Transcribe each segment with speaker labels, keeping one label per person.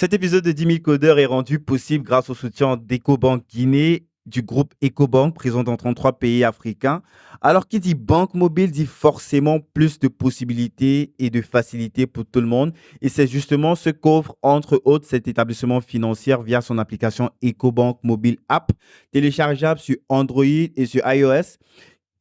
Speaker 1: Cet épisode de 10 000 codeurs est rendu possible grâce au soutien d'EcoBank Guinée, du groupe EcoBank, présent dans 33 pays africains. Alors, qui dit banque mobile dit forcément plus de possibilités et de facilités pour tout le monde. Et c'est justement ce qu'offre, entre autres, cet établissement financier via son application EcoBank Mobile App, téléchargeable sur Android et sur iOS.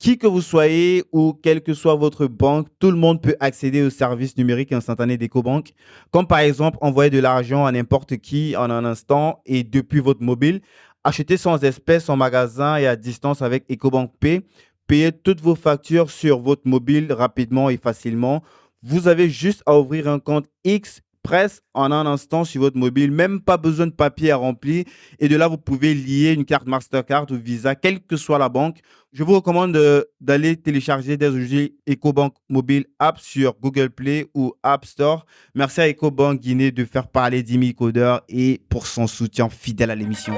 Speaker 1: Qui que vous soyez ou quelle que soit votre banque, tout le monde peut accéder aux services numériques instantanés d'EcoBank, comme par exemple envoyer de l'argent à n'importe qui en un instant et depuis votre mobile, acheter sans espèces en magasin et à distance avec EcoBank Pay, payer toutes vos factures sur votre mobile rapidement et facilement. Vous avez juste à ouvrir un compte Express en un instant sur votre mobile, même pas besoin de papier à remplir. Et de là, vous pouvez lier une carte Mastercard ou Visa, quelle que soit la banque. Je vous recommande d'aller télécharger dès aujourd'hui EcoBank Mobile App sur Google Play ou App Store. Merci à EcoBank Guinée de faire parler d'10 000 codeurs et pour son soutien fidèle à l'émission.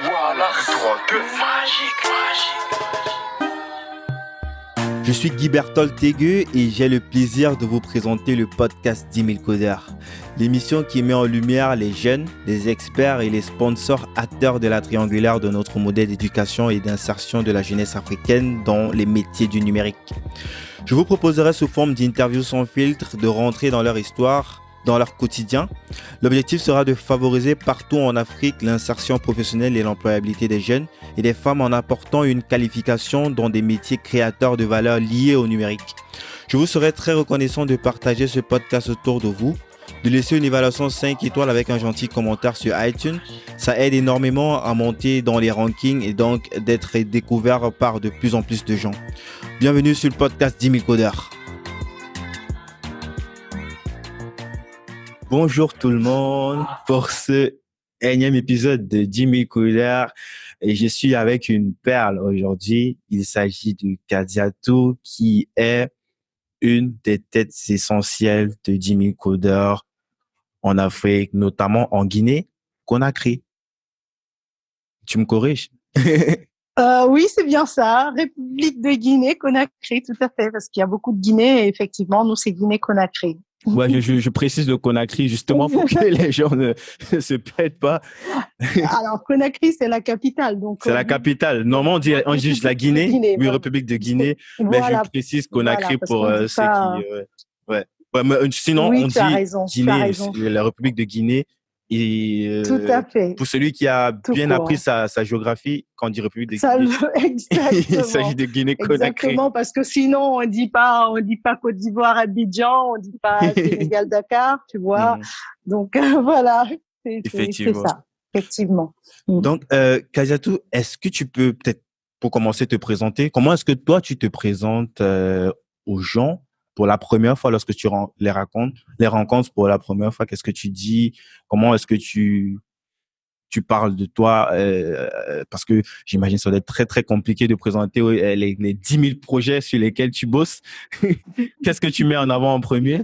Speaker 2: Voilà, toi, de magique.
Speaker 1: Je suis Guy Berthold Tégueux et j'ai le plaisir de vous présenter le podcast 10 000 codeurs. L'émission qui met en lumière les jeunes, les experts et les sponsors acteurs de la triangulaire de notre modèle d'éducation et d'insertion de la jeunesse africaine dans les métiers du numérique. Je vous proposerai sous forme d'interviews sans filtre de rentrer dans leur histoire, dans leur quotidien. L'objectif sera de favoriser partout en Afrique l'insertion professionnelle et l'employabilité des jeunes et des femmes en apportant une qualification dans des métiers créateurs de valeur liés au numérique. Je vous serai très reconnaissant de partager ce podcast autour de vous, de laisser une évaluation 5 étoiles avec un gentil commentaire sur iTunes. Ça aide énormément à monter dans les rankings et donc d'être découvert par de plus en plus de gens. Bienvenue sur le podcast 10 000 codeurs. Bonjour tout le monde pour ce énième épisode de 10 000 codeurs et je suis avec une perle aujourd'hui. Il s'agit de Kadiatou qui est une des têtes essentielles de 10 000 codeurs en Afrique, notamment en Guinée, Conakry. Tu me corriges?
Speaker 3: Oui, c'est bien ça. République de Guinée, Conakry, tout à fait, parce qu'il y a beaucoup de Guinée et effectivement, nous, c'est Guinée-Conakry.
Speaker 1: Ouais, je précise le Conakry justement pour que les gens ne se perdent pas.
Speaker 3: Alors, Conakry, c'est la capitale. Donc,
Speaker 1: c'est la capitale. Normalement, on dit juste la Guinée, oui, République de Guinée, mais
Speaker 3: voilà,
Speaker 1: je précise Conakry
Speaker 3: voilà,
Speaker 1: pour ceux qui... ouais.
Speaker 3: Ouais,
Speaker 1: sinon,
Speaker 3: oui,
Speaker 1: on dit Guinée, la République de Guinée. Et
Speaker 3: tout à fait.
Speaker 1: pour celui qui a
Speaker 3: tout
Speaker 1: bien
Speaker 3: court.
Speaker 1: appris sa géographie, quand on dit République de Guinée, il s'agit de Guinée-Conakry.
Speaker 3: Exactement, parce que sinon, on dit pas Côte d'Ivoire, Abidjan, on dit pas Sénégal, Dakar, tu vois. Donc, voilà, c'est ça, effectivement.
Speaker 1: Donc, Kadiatou, est-ce que tu peux peut-être, pour commencer, te présenter, comment est-ce que toi, tu te présentes aux gens pour la première fois lorsque tu les rencontres pour la première fois? Qu'est-ce que tu dis? Comment est-ce que tu parles de toi? Parce que j'imagine que ça doit être très, très compliqué de présenter les 10 000 projets sur lesquels tu bosses. Qu'est-ce que tu mets en avant en premier?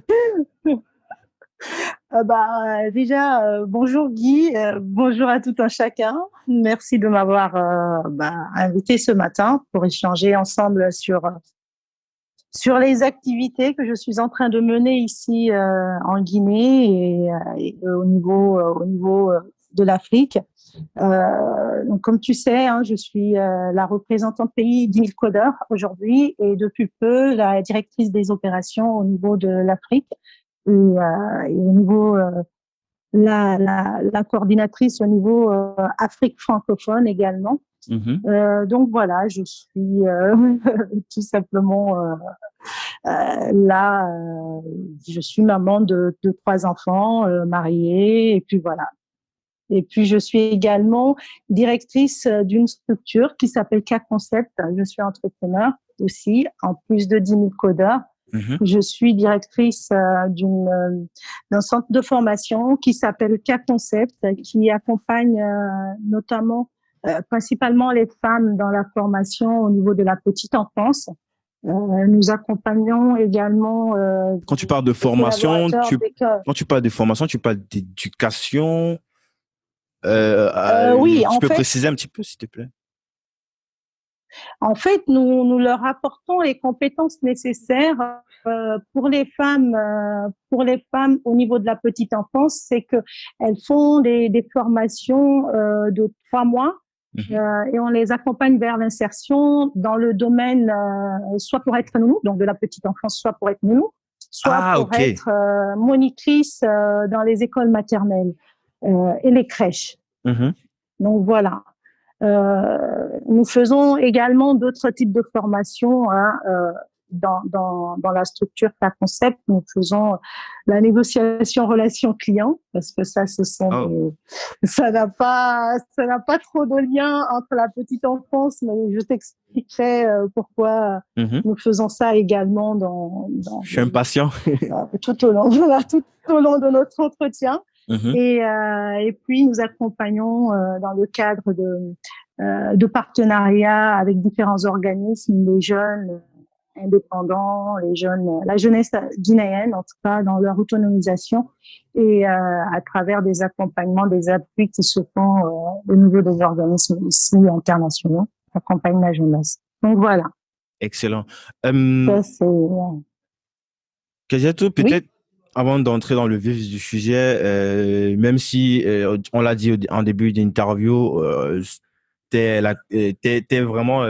Speaker 3: Déjà, bonjour Guy, bonjour à tout un chacun. Merci de m'avoir invité ce matin pour échanger ensemble sur les activités que je suis en train de mener ici en Guinée et au niveau de l'Afrique. Donc, comme tu sais, je suis la représentante pays d'10 000 codeurs aujourd'hui et depuis peu la directrice des opérations au niveau de l'Afrique et au niveau la coordinatrice au niveau Afrique francophone également. Donc voilà, je suis tout simplement là. Je suis maman de 3 enfants, mariée, et puis voilà. Et puis je suis également directrice d'une structure qui s'appelle K-Concept. Je suis entrepreneur aussi, en plus de 10 000 codeurs. Je suis directrice d'un centre de formation qui s'appelle K-Concept, qui accompagne notamment principalement les femmes dans la formation au niveau de la petite enfance. Nous accompagnons également.
Speaker 1: Quand tu parles de formation, tu parles d'éducation.
Speaker 3: Oui,
Speaker 1: tu peux préciser un petit peu, s'il te plaît?
Speaker 3: En fait, nous leur apportons les compétences nécessaires pour les femmes au niveau de la petite enfance, c'est que elles font des formations de 3 mois
Speaker 1: Mhm.
Speaker 3: et on les accompagne vers l'insertion dans le domaine soit pour être nounou, donc de la petite enfance, soit pour être nounou, soit
Speaker 1: Ah,
Speaker 3: pour
Speaker 1: ok.
Speaker 3: être monitrice dans les écoles maternelles et les crèches.
Speaker 1: Mhm.
Speaker 3: Donc voilà. Nous faisons également d'autres types de formations hein, dans la structure K Concept. Nous faisons la négociation relation client parce que ça,
Speaker 1: Oh.
Speaker 3: ça n'a pas trop de lien entre la petite enfance, mais je t'expliquerai pourquoi
Speaker 1: Mhm.
Speaker 3: nous faisons ça également
Speaker 1: Je suis impatient.
Speaker 3: tout au long, voilà, tout au long de notre entretien.
Speaker 1: Mhm.
Speaker 3: Et puis, nous accompagnons dans le cadre de partenariats avec différents organismes, les jeunes indépendants, la jeunesse guinéenne, en tout cas, dans leur autonomisation et à travers des accompagnements, des appuis qui se font au niveau des organismes ici internationaux, accompagnent la jeunesse. Donc voilà,
Speaker 1: Excellent.
Speaker 3: ça c'est...
Speaker 1: Kadiatou,
Speaker 3: Oui,
Speaker 1: peut-être avant d'entrer dans le vif du sujet, même si on l'a dit en début d'interview, t'es vraiment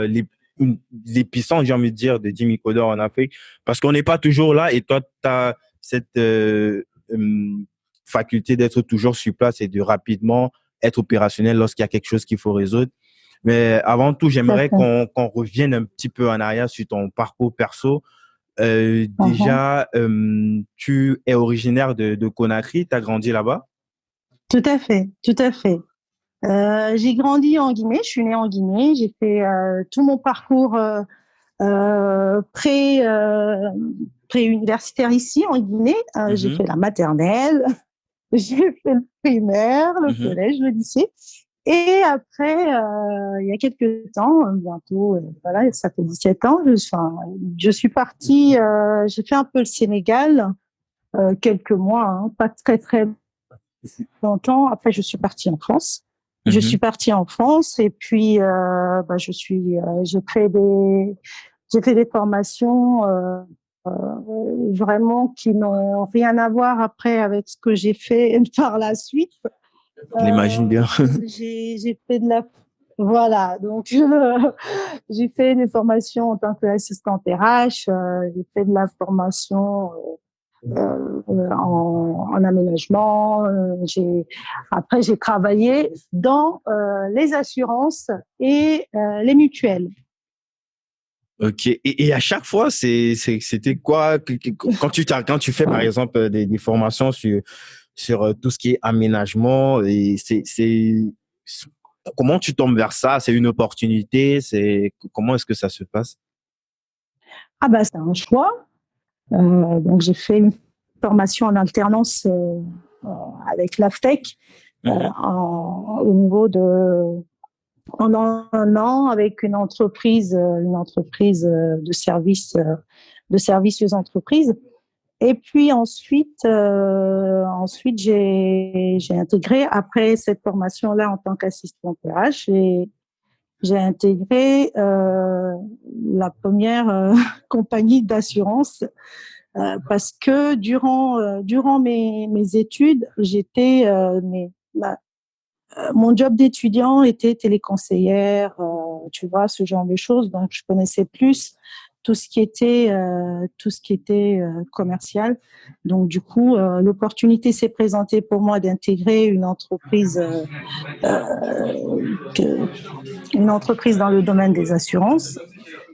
Speaker 1: l'épicentre, j'ai envie de dire, de Jimmy Codor en Afrique, parce qu'on n'est pas toujours là et toi, tu as cette faculté d'être toujours sur place et de rapidement être opérationnel lorsqu'il y a quelque chose qu'il faut résoudre. Mais avant tout,
Speaker 3: tout à
Speaker 1: j'aimerais
Speaker 3: fait.
Speaker 1: qu'on revienne un petit peu en arrière sur ton parcours perso.
Speaker 3: Mhm.
Speaker 1: Déjà, tu es originaire de Conakry, tu as grandi là-bas?
Speaker 3: Tout à fait, tout à fait. J'ai grandi en Guinée, je suis née en Guinée, j'ai fait tout mon parcours euh, pré, euh, pré-universitaire ici en Guinée. J'ai
Speaker 1: Mhm,
Speaker 3: fait la maternelle, j'ai fait le primaire, le
Speaker 1: mhm.
Speaker 3: collège, le lycée. Et après, il y a quelques temps, bientôt, voilà, ça fait 17 ans, je suis partie, j'ai fait un peu le Sénégal, quelques mois, hein, pas très très longtemps. Après, je suis partie en France. Je suis
Speaker 1: Mhm.
Speaker 3: partie en France et puis j'ai fait des formations vraiment qui n'ont rien à voir après avec ce que j'ai fait par la suite.
Speaker 1: On imagine bien.
Speaker 3: J'ai fait de la voilà, donc j'ai fait des formations en tant qu'assistante RH, j'ai fait de la formation en aménagement. Après, j'ai travaillé dans les assurances et les mutuelles.
Speaker 1: Ok. Et à chaque fois, c'était quoi quand tu fais par exemple des formations sur tout ce qui est aménagement et comment tu tombes vers ça? C'est une opportunité? Comment est-ce que ça se passe?
Speaker 3: Ah bah c'est un choix. Donc j'ai fait une formation en alternance avec l'AFTEC
Speaker 1: Mhm.
Speaker 3: au niveau de pendant un an avec une entreprise de services aux entreprises. Et puis ensuite j'ai intégré après cette formation-là en tant qu'assistante RH, j'ai intégré la première compagnie d'assurance parce que durant mes études, mon job d'étudiant était téléconseillère, tu vois, ce genre de choses. Donc, je connaissais plus tout ce qui était commercial. Donc, du coup, l'opportunité s'est présentée pour moi d'intégrer que- une entreprise dans le domaine des assurances.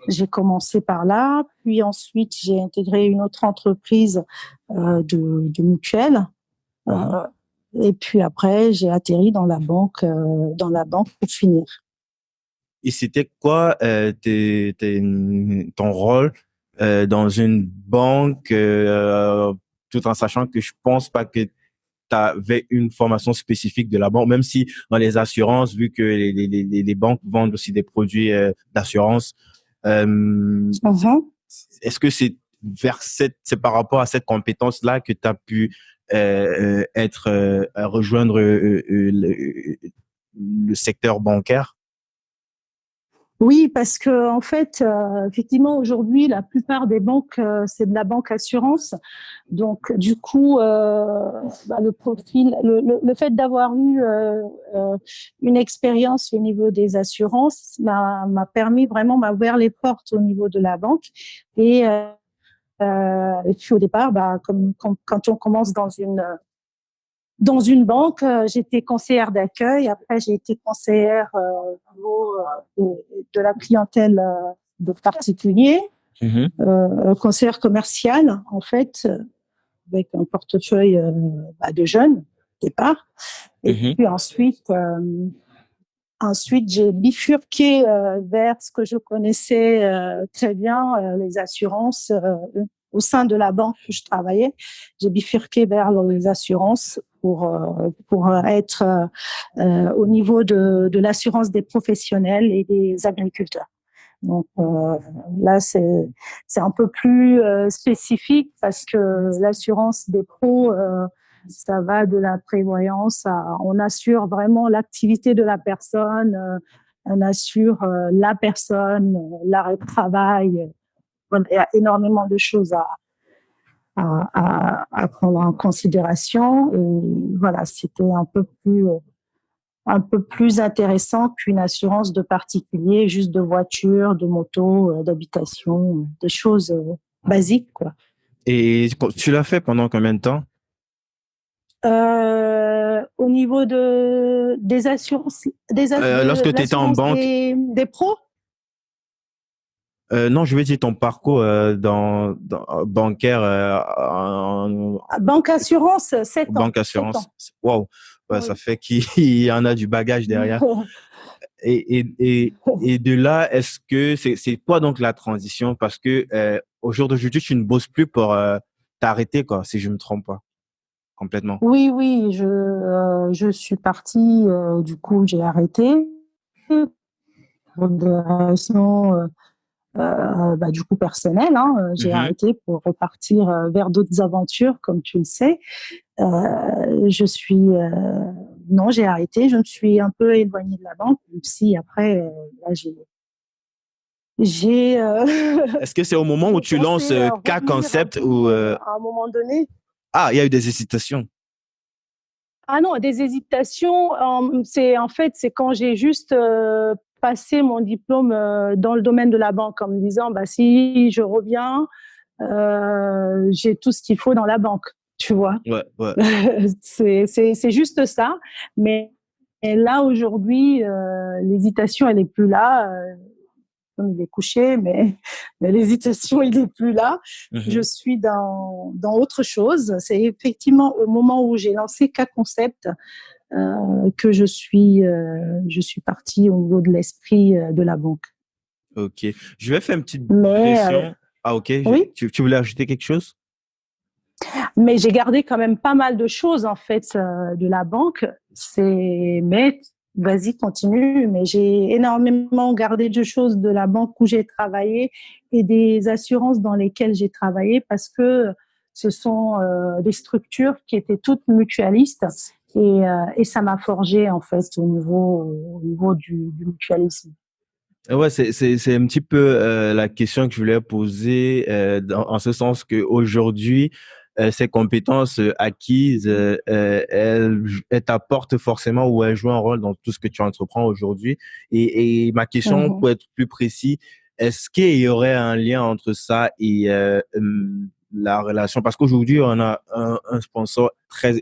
Speaker 3: J'ai commencé par là, puis ensuite j'ai intégré une autre entreprise de mutuelle.
Speaker 1: Mhm.
Speaker 3: Euh, et puis après, j'ai atterri dans la banque pour finir.
Speaker 1: Et c'était quoi ton rôle dans une banque, tout en sachant que je pense pas que tu avais une formation spécifique de la banque, même si dans les assurances, vu que les banques vendent aussi des produits d'assurance, c'est
Speaker 3: Mhm.
Speaker 1: est-ce que c'est par rapport à cette compétence-là que tu as pu rejoindre le secteur bancaire?
Speaker 3: Oui, parce que en fait, effectivement, aujourd'hui, la plupart des banques, c'est de la banque assurance. Donc, du coup, le profil, le fait d'avoir eu euh, une expérience au niveau des assurances m'a permis vraiment m'a ouvert les portes au niveau de la banque. Et, et puis au départ, comme quand on commence dans une banque, j'étais conseillère d'accueil. Après, j'ai été conseillère au niveau de la clientèle de particuliers,
Speaker 1: Mhm.
Speaker 3: conseillère commerciale, en fait, avec un portefeuille de jeunes au départ. Et
Speaker 1: Mhm.
Speaker 3: puis ensuite, j'ai bifurqué vers ce que je connaissais très bien, les assurances. Au sein de la banque où je travaillais, j'ai bifurqué vers les assurances pour être au niveau de l'assurance des professionnels et des agriculteurs. Donc là, c'est un peu plus spécifique parce que l'assurance des pros, ça va de la prévoyance on assure vraiment l'activité de la personne, on assure la personne, l'arrêt de travail. Voilà, il y a énormément de choses à prendre en considération. Et voilà, c'était un peu plus intéressant qu'une assurance de particulier, juste de voiture, de moto, d'habitation, des choses basiques, quoi.
Speaker 1: Et tu l'as fait pendant combien de temps?
Speaker 3: Au niveau des assurances, de
Speaker 1: Lorsque tu étais en
Speaker 3: l'assurance
Speaker 1: banque,
Speaker 3: des pros,
Speaker 1: non, je veux dire ton parcours bancaire
Speaker 3: banque assurance, 7 ans,
Speaker 1: banque
Speaker 3: 7
Speaker 1: assurance.
Speaker 3: ans.
Speaker 1: Waouh, ouais, ça
Speaker 3: Oui.
Speaker 1: fait qu'il y en a du bagage derrière. Et de là, est-ce que c'est quoi donc la transition? Parce que au jour d'aujourd'hui, tu ne bosses plus pour t'arrêter, quoi, si je me trompe pas complètement.
Speaker 3: Oui, oui, je suis partie, du coup, j'ai arrêté pour des raisons du coup personnel. Hein, j'ai
Speaker 1: Mhm.
Speaker 3: arrêté pour repartir vers d'autres aventures, comme tu le sais. Je suis non, j'ai arrêté. Je me suis un peu éloignée de la banque, même si après là j'ai
Speaker 1: Est-ce que c'est au moment où
Speaker 3: j'ai
Speaker 1: tu lances
Speaker 3: pensé revenir un
Speaker 1: K-Concept
Speaker 3: peu
Speaker 1: ou
Speaker 3: à un moment donné.
Speaker 1: ah, il y a eu des hésitations.
Speaker 3: Ah non, des hésitations. C'est en fait c'est quand j'ai juste passé mon diplôme dans le domaine de la banque en me disant bah si je reviens j'ai tout ce qu'il faut dans la banque, tu vois.
Speaker 1: Ouais, ouais.
Speaker 3: C'est juste ça. Mais et là, aujourd'hui, l'hésitation, elle est plus là. Comme il est couché, mais l'hésitation, il est plus là. Je
Speaker 1: Mhm.
Speaker 3: suis dans autre chose. C'est effectivement au moment où j'ai lancé K-Concept que je suis partie au niveau de l'esprit de la banque.
Speaker 1: Ok. Je vais faire une petite
Speaker 3: Mais
Speaker 1: digression. Ah, ok.
Speaker 3: oui,
Speaker 1: Tu voulais ajouter quelque chose?
Speaker 3: mais j'ai gardé quand même pas mal de choses en fait de la banque. Mais vas-y continue. Mais j'ai énormément gardé de choses de la banque où j'ai travaillé et des assurances dans lesquelles j'ai travaillé parce que ce sont des structures qui étaient toutes mutualistes et ça m'a forgé en fait au niveau du mutualisme.
Speaker 1: Ouais, c'est un petit peu la question que je voulais poser en ce sens que aujourd'hui ces compétences acquises, elles t'apportent forcément ou elles jouent un rôle dans tout ce que tu entreprends aujourd'hui. Et ma question,
Speaker 3: Mhm.
Speaker 1: pour être plus précis, est-ce qu'il y aurait un lien entre ça et la relation? Parce qu'aujourd'hui, on a un sponsor très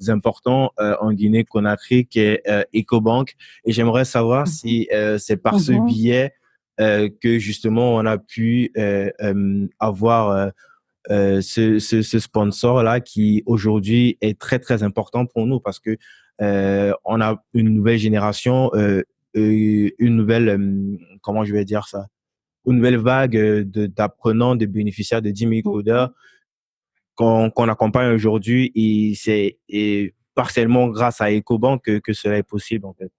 Speaker 1: important en Guinée-Conakry qui est EcoBank. Et j'aimerais savoir si c'est par ce
Speaker 3: Mhm.
Speaker 1: biais que justement on a pu avoir ce sponsor-là qui aujourd'hui est très très important pour nous parce que on a une nouvelle génération, une nouvelle, comment je vais dire ça, une nouvelle vague d'apprenants, de bénéficiaires de 10 000 codeurs
Speaker 3: Mhm.
Speaker 1: qu'on accompagne aujourd'hui et c'est partiellement grâce à EcoBank que cela est possible en fait.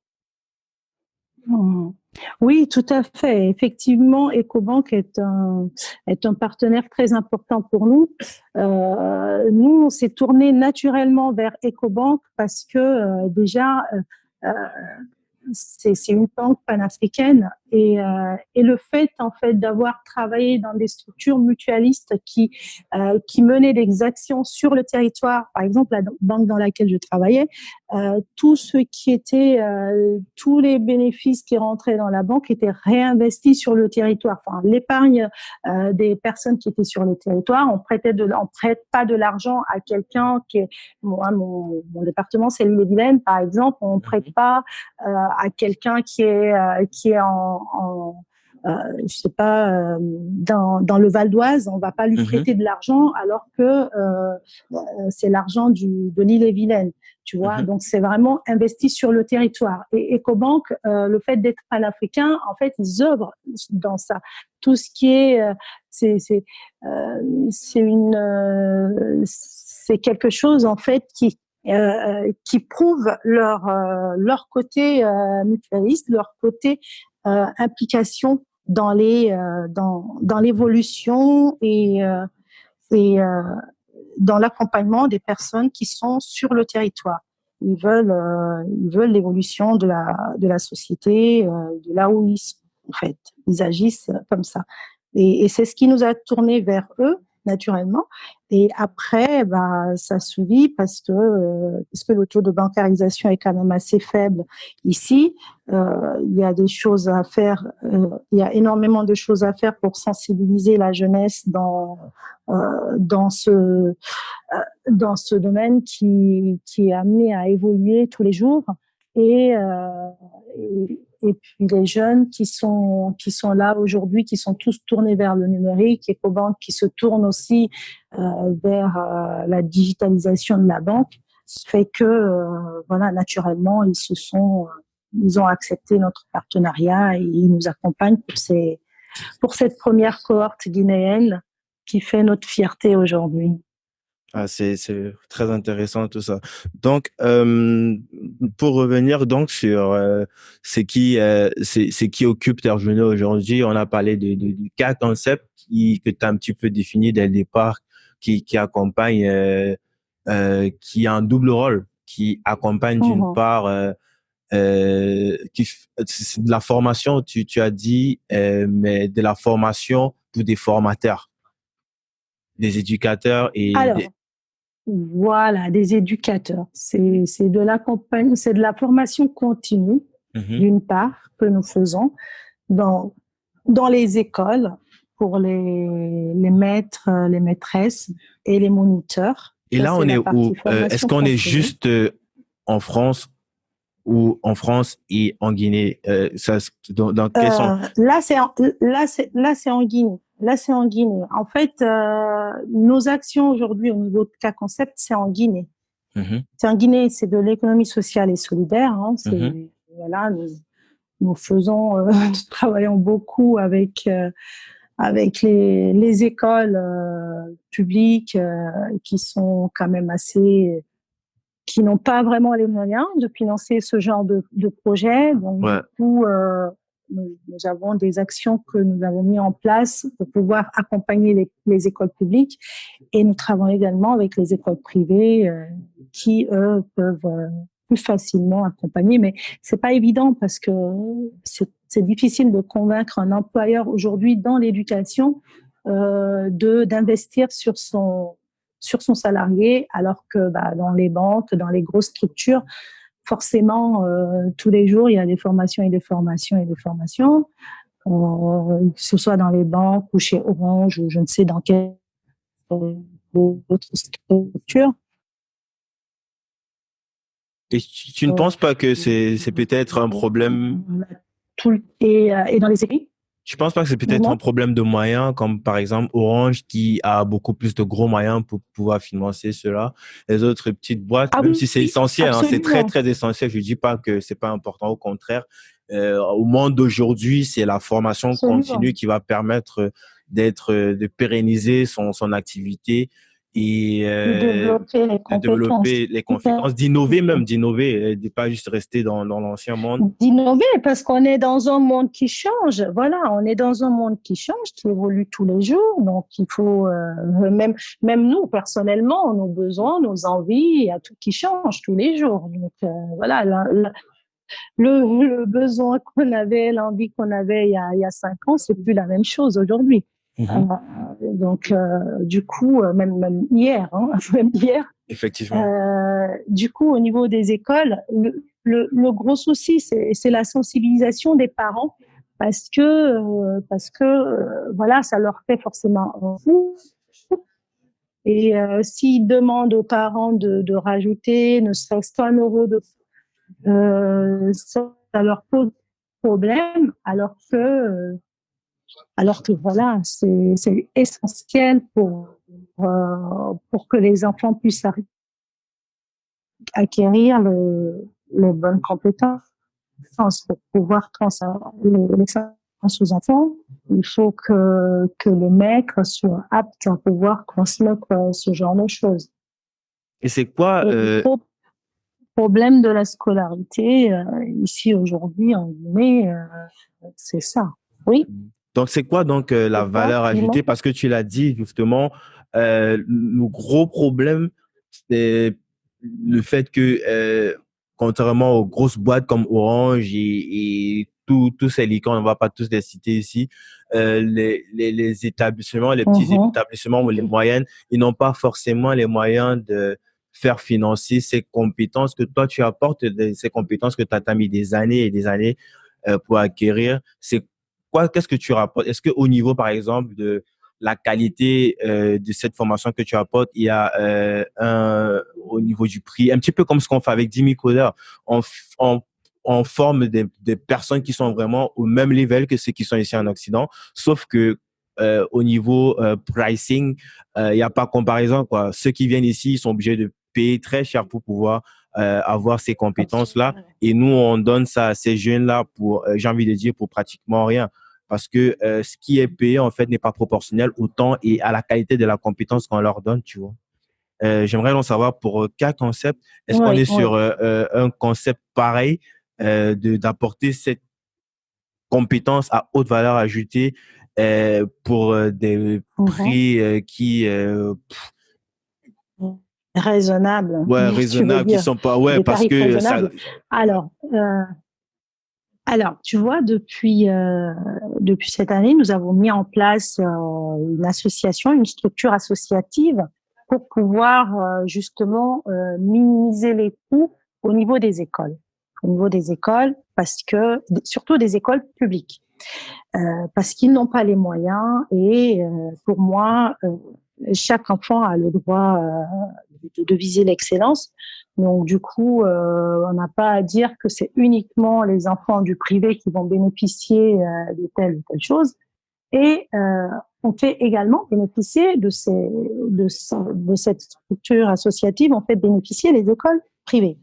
Speaker 3: Mhm. Oui, tout à fait. Effectivement, EcoBank est un partenaire très important pour nous. Nous, on s'est tourné naturellement vers EcoBank parce que déjà, euh, c'est une banque panafricaine Et le fait, en fait, d'avoir travaillé dans des structures mutualistes qui menaient des actions sur le territoire, par exemple, la banque dans laquelle je travaillais, tout ce qui était, tous les bénéfices qui rentraient dans la banque étaient réinvestis sur le territoire. Enfin, l'épargne des personnes qui étaient sur le territoire, on prête pas de l'argent à quelqu'un qui est, moi, mon département, c'est l'Ille-et-Vilaine, par exemple, on prête pas à quelqu'un qui est je sais pas, dans le Val d'Oise, on va pas lui prêter de l'argent alors que c'est l'argent de l'Ille-et-Vilaine, tu vois. Donc c'est vraiment investi sur le territoire. Et Ecobank, le fait d'être panafricain, en fait, ils œuvrent dans ça. Tout ce qui est, c'est quelque chose en fait qui prouve leur côté mutualiste, leur côté implication dans l'évolution et dans l'accompagnement des personnes qui sont sur le territoire. Ils veulent l'évolution de la société, de là où ils sont, en fait. Ils agissent comme ça. Et c'est ce qui nous a tourné vers eux, naturellement. Et après, ça suivit parce que le taux de bancarisation est quand même assez faible ici. Il y a des choses à faire. Il y a énormément de choses à faire pour sensibiliser la jeunesse dans ce domaine qui est amené à évoluer tous les jours. Et puis les jeunes qui sont là aujourd'hui, qui sont tous tournés vers le numérique, Ecobank qui se tourne aussi vers la digitalisation de la banque, fait que voilà, naturellement ils ont accepté notre partenariat et ils nous accompagnent pour cette première cohorte guinéenne qui fait notre fierté aujourd'hui.
Speaker 1: Ah, c'est très intéressant tout ça. Donc, pour revenir donc sur c'est qui occupe tes journées aujourd'hui, on a parlé du cas concept que tu as un petit peu défini dès le départ, qui accompagne, qui a un double rôle, qui accompagne d'une part, c'est de la formation, tu as dit, mais de la formation pour des formateurs, des éducateurs
Speaker 3: Voilà, des éducateurs. C'est de la formation continue, d'une part, que nous faisons dans les écoles pour les maîtres, les maîtresses et les moniteurs.
Speaker 1: Et là, on est où? Est-ce qu'on est juste en France ou en France et en Guinée? Dans quel sens?
Speaker 3: Là, c'est en Guinée. Là, c'est en Guinée. En fait, nos actions aujourd'hui au niveau de cas concept, c'est en Guinée. C'est en Guinée, c'est de l'économie sociale et solidaire. Hein. Voilà, nous travaillons beaucoup avec les écoles publiques qui sont quand même qui n'ont pas vraiment les moyens de financer ce genre de projet. Donc, du coup, nous avons des actions que nous avons mises en place pour pouvoir accompagner les écoles publiques, et nous travaillons également avec les écoles privées qui, eux, peuvent plus facilement accompagner. Mais c'est pas évident parce que c'est difficile de convaincre un employeur aujourd'hui dans l'éducation d'investir sur son salarié, alors que dans les banques, dans les grosses structures, forcément, tous les jours, il y a des formations et des formations et des formations, que ce soit dans les banques ou chez Orange ou je ne sais dans quelle autre structure.
Speaker 1: Et tu ne penses pas que c'est peut-être un problème
Speaker 3: et dans les écrits?
Speaker 1: Je pense pas que c'est peut-être un problème de moyens, comme par exemple Orange qui a beaucoup plus de gros moyens pour pouvoir financer cela. Les autres petites boîtes, même si c'est essentiel, hein, c'est très très essentiel. Je dis pas que c'est pas important, au contraire. Au monde d'aujourd'hui, c'est la formation continue qui va permettre de pérenniser son activité et de développer les compétences, d'innover, de pas juste rester dans l'ancien monde.
Speaker 3: D'innover, parce qu'on est dans un monde qui change. Voilà, on est dans un monde qui change, qui évolue tous les jours. Donc, il faut, même nous, personnellement, nos besoins, nos envies, il y a tout qui change tous les jours. Donc, voilà, le besoin qu'on avait, l'envie qu'on avait il y a 5 ans, c'est plus la même chose aujourd'hui.
Speaker 1: Mhm.
Speaker 3: Donc, du coup, même hier, hein, même hier,
Speaker 1: Effectivement.
Speaker 3: du coup, au niveau des écoles, le gros souci, c'est la sensibilisation des parents parce que voilà, ça leur fait forcément un coup. Et s'ils demandent aux parents de rajouter ne serait-ce qu'un euro ça leur pose problème, alors que voilà, c'est essentiel pour que les enfants puissent acquérir les bonnes compétences pour pouvoir transmettre les connaissances aux enfants. Il faut que le maître soit apte à pouvoir transmettre ce genre de choses.
Speaker 1: Et c'est quoi
Speaker 3: Et le gros problème de la scolarité ici aujourd'hui en Guinée, c'est ça. Oui,
Speaker 1: donc c'est quoi donc la
Speaker 3: c'est ça,
Speaker 1: valeur
Speaker 3: dis-moi.
Speaker 1: ajoutée? Parce que tu l'as dit justement, le gros problème, c'est le fait que contrairement aux grosses boîtes comme Orange et tous ces licornes, on ne va pas tous les citer ici, les établissements, les petits
Speaker 3: Mhm.
Speaker 1: établissements ou les moyennes, ils n'ont pas forcément les moyens de faire financer ces compétences que toi tu apportes, ces compétences que tu as mis des années et des années pour acquérir. C'est quoi, qu'est-ce que tu rapportes? Est-ce qu'au niveau, par exemple, de la qualité de cette formation que tu apportes, il y a au niveau du prix, un petit peu comme ce qu'on fait avec Jimmy Coder, on, on, on forme des personnes qui sont vraiment au même level que ceux qui sont ici en Occident, sauf que au niveau pricing, il n'y a pas comparaison, quoi. Ceux qui viennent ici, ils sont obligés de payer très cher pour pouvoir avoir ces compétences-là.
Speaker 3: Absolument.
Speaker 1: Et nous, on donne ça à ces jeunes-là pour, j'ai envie de dire, pour pratiquement rien. Parce que ce qui est payé, en fait, n'est pas proportionnel au temps et à la qualité de la compétence qu'on leur donne, tu vois. J'aimerais en savoir pour quel concept, est-ce qu'on
Speaker 3: Oui,
Speaker 1: est
Speaker 3: oui.
Speaker 1: sur un concept pareil d'apporter cette compétence à haute valeur ajoutée pour des
Speaker 3: Mhm.
Speaker 1: prix qui
Speaker 3: Raisonnable,
Speaker 1: ouais
Speaker 3: tu veux
Speaker 1: raisonnables qui
Speaker 3: dire,
Speaker 1: sont pas ouais
Speaker 3: des
Speaker 1: parce
Speaker 3: tarifs
Speaker 1: que ça
Speaker 3: raisonnables. Alors, tu vois, depuis cette année, nous avons mis en place une association, une structure associative pour pouvoir justement minimiser les coûts au niveau des écoles. Au niveau des écoles, parce que surtout des écoles publiques, parce qu'ils n'ont pas les moyens. Et pour moi, chaque enfant a le droit de viser l'excellence. Donc, du coup, on n'a pas à dire que c'est uniquement les enfants du privé qui vont bénéficier de telle ou telle chose. Et on fait également bénéficier de cette structure associative, on fait bénéficier les écoles privées.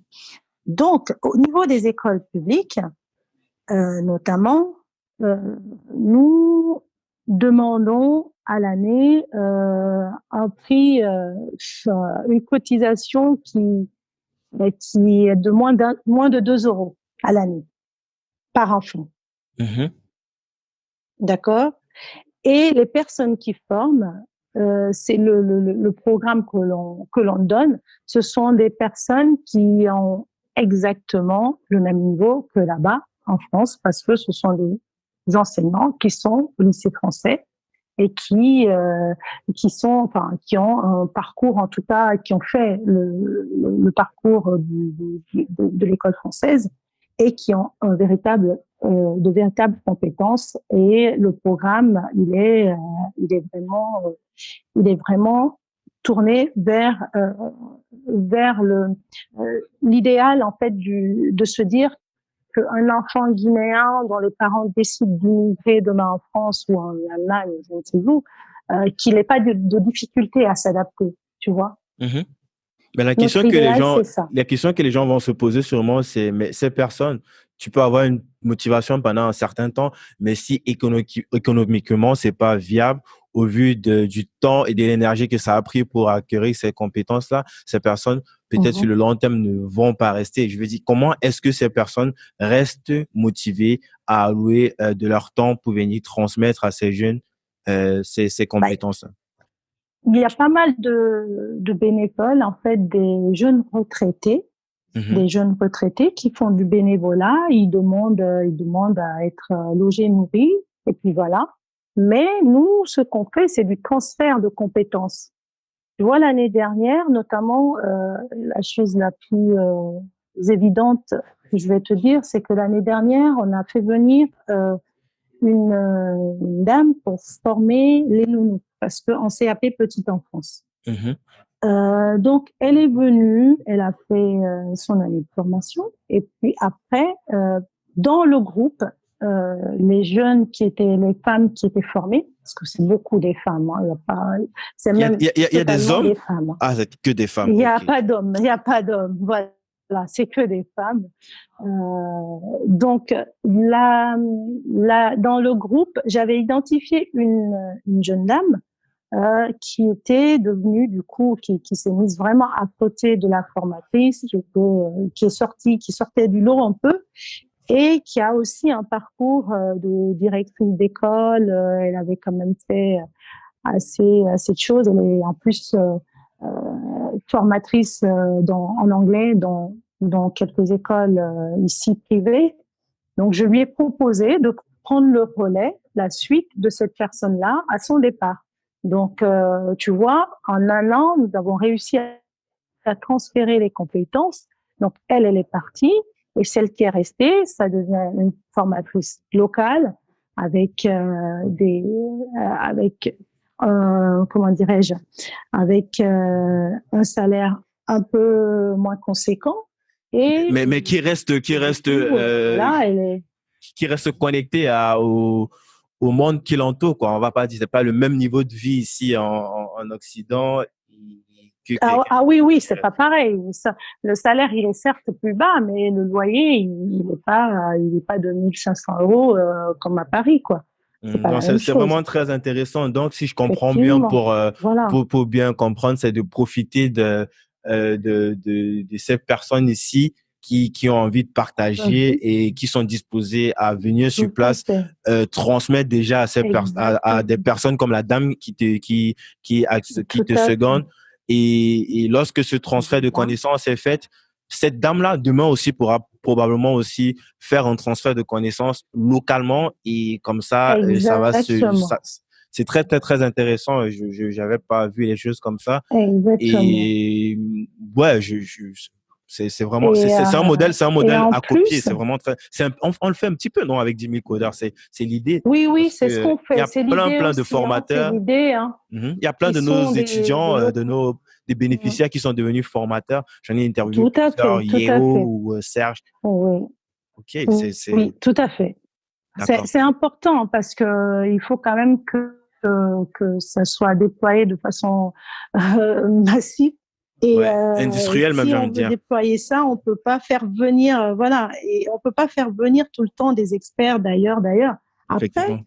Speaker 3: Donc, au niveau des écoles publiques, notamment, nous demandons à l'année un prix, une cotisation qui est de moins de 2 euros à l'année par enfant.
Speaker 1: Mhm.
Speaker 3: D'accord? Et les personnes qui forment, c'est le programme que l'on donne, ce sont des personnes qui ont exactement le même niveau que là-bas en France, parce que ce sont des enseignants qui sont au lycée français et qui ont un parcours, en tout cas, qui ont fait le parcours de l'école française et qui ont de véritables compétences. Et le programme, il est vraiment tourné vers l'idéal, en fait, de se dire qu'un enfant guinéen dont les parents décident d'immigrer demain en France ou en Allemagne, je ne sais où, qu'il n'ait pas de difficulté à s'adapter, tu vois.
Speaker 1: Mhm. Mais
Speaker 3: Notre idéal, c'est ça.
Speaker 1: la question que les gens vont se poser sûrement, c'est, mais ces personnes, tu peux avoir une motivation pendant un certain temps, mais si économiquement, c'est pas viable au vu du temps et de l'énergie que ça a pris pour acquérir ces compétences-là, ces personnes, peut-être sur
Speaker 3: Mhm.
Speaker 1: le long terme, ne vont pas rester. Je veux dire, comment est-ce que ces personnes restent motivées à allouer de leur temps pour venir transmettre à ces jeunes ces
Speaker 3: Bah,
Speaker 1: compétences-là?
Speaker 3: il y a pas mal de bénévoles, en fait, des jeunes retraités
Speaker 1: Mhm.
Speaker 3: des jeunes retraités qui font du bénévolat. Ils demandent à être logés, nourris, et puis voilà. Mais nous, ce qu'on fait, c'est du transfert de compétences. Tu vois, l'année dernière, notamment, la chose la plus évidente que je vais te dire, c'est que l'année dernière, on a fait venir une dame pour former les nounous, parce qu'en CAP petite enfance.
Speaker 1: Mhm.
Speaker 3: Donc, elle est venue, elle a fait son année de formation, et puis après, dans le groupe, les jeunes qui étaient, les femmes qui étaient formées, parce que c'est beaucoup des femmes, hein, il y a pas, c'est même
Speaker 1: Il y a des
Speaker 3: totalement
Speaker 1: hommes?
Speaker 3: des femmes, hein.
Speaker 1: Ah, c'est que des femmes.
Speaker 3: Il n'y a
Speaker 1: Ok.
Speaker 3: pas d'hommes, il n'y a pas d'hommes, voilà, c'est que des femmes. Donc là, dans le groupe, j'avais identifié une jeune dame qui était devenue du coup, qui s'est mise vraiment à côté de la formatrice, qui sortait du lot un peu, et qui a aussi un parcours de directrice d'école. Elle avait quand même fait assez de choses. Elle est en plus formatrice en anglais dans quelques écoles ici privées. Donc, je lui ai proposé de prendre le relais, la suite de cette personne-là à son départ. Donc, tu vois, en un an, nous avons réussi à transférer les compétences. Donc, elle est partie. Et celle qui est restée, ça devient une formatrice locale avec avec comment dirais-je, avec un salaire un peu moins conséquent. Et
Speaker 1: Mais
Speaker 3: là, elle est
Speaker 1: qui reste connecté au monde qui l'entoure, quoi. On va pas dire, c'est pas le même niveau de vie ici en Occident
Speaker 3: ah oui, oui, c'est pas pareil. Le salaire, il est certes plus bas, mais le loyer, il est pas de 1 500 € comme à Paris, quoi. C'est pas
Speaker 1: Non,
Speaker 3: la même
Speaker 1: c'est
Speaker 3: chose.
Speaker 1: vraiment très intéressant. Donc, si je comprends bien,
Speaker 3: Effectivement. Voilà.
Speaker 1: pour bien comprendre, c'est de profiter de ces personnes ici qui ont envie de
Speaker 3: Mhm.
Speaker 1: partager et qui sont disposées à venir sur
Speaker 3: Tout à
Speaker 1: place,
Speaker 3: fait.
Speaker 1: transmettre déjà à des
Speaker 3: Exactement.
Speaker 1: personnes comme la dame qui
Speaker 3: Tout
Speaker 1: te
Speaker 3: à fait.
Speaker 1: seconde. Et lorsque ce transfert de
Speaker 3: Voilà.
Speaker 1: connaissances est fait, cette dame-là, demain aussi, pourra probablement aussi faire un transfert de connaissances localement et comme ça,
Speaker 3: Exactement.
Speaker 1: c'est très, très, très intéressant. J'avais pas vu les choses comme ça.
Speaker 3: Exactement.
Speaker 1: Et ouais, c'est vraiment,
Speaker 3: Et,
Speaker 1: c'est un
Speaker 3: et
Speaker 1: modèle
Speaker 3: en
Speaker 1: à copier.
Speaker 3: plus,
Speaker 1: C'est vraiment très, on le fait un petit peu, non, avec 10 000 codeurs. C'est l'idée.
Speaker 3: oui, oui,
Speaker 1: Parce
Speaker 3: c'est ce
Speaker 1: que
Speaker 3: qu'on
Speaker 1: il y
Speaker 3: fait.
Speaker 1: a
Speaker 3: C'est
Speaker 1: plein,
Speaker 3: l'idée
Speaker 1: plein de
Speaker 3: aussi, hein. C'est
Speaker 1: formateurs.
Speaker 3: l'idée, hein.
Speaker 1: Il y a plein
Speaker 3: Qui
Speaker 1: de nos
Speaker 3: sont
Speaker 1: étudiants,
Speaker 3: de
Speaker 1: des bénéficiaires qui sont devenus formateurs. J'en ai interviewé
Speaker 3: tout à
Speaker 1: plusieurs,
Speaker 3: fait, tout à
Speaker 1: Yéo
Speaker 3: fait.
Speaker 1: ou Serge.
Speaker 3: Oui,
Speaker 1: Ok,
Speaker 3: oui, tout à fait.
Speaker 1: d'accord.
Speaker 3: C'est important parce que il faut quand même que ça soit déployé de façon massive. Et
Speaker 1: Ouais, industriel même,
Speaker 3: si
Speaker 1: j'ai envie
Speaker 3: on
Speaker 1: de
Speaker 3: veut
Speaker 1: dire.
Speaker 3: déployer ça, on peut pas faire venir, voilà, et on peut pas faire venir tout le temps des experts d'ailleurs. Après,
Speaker 1: Effectivement.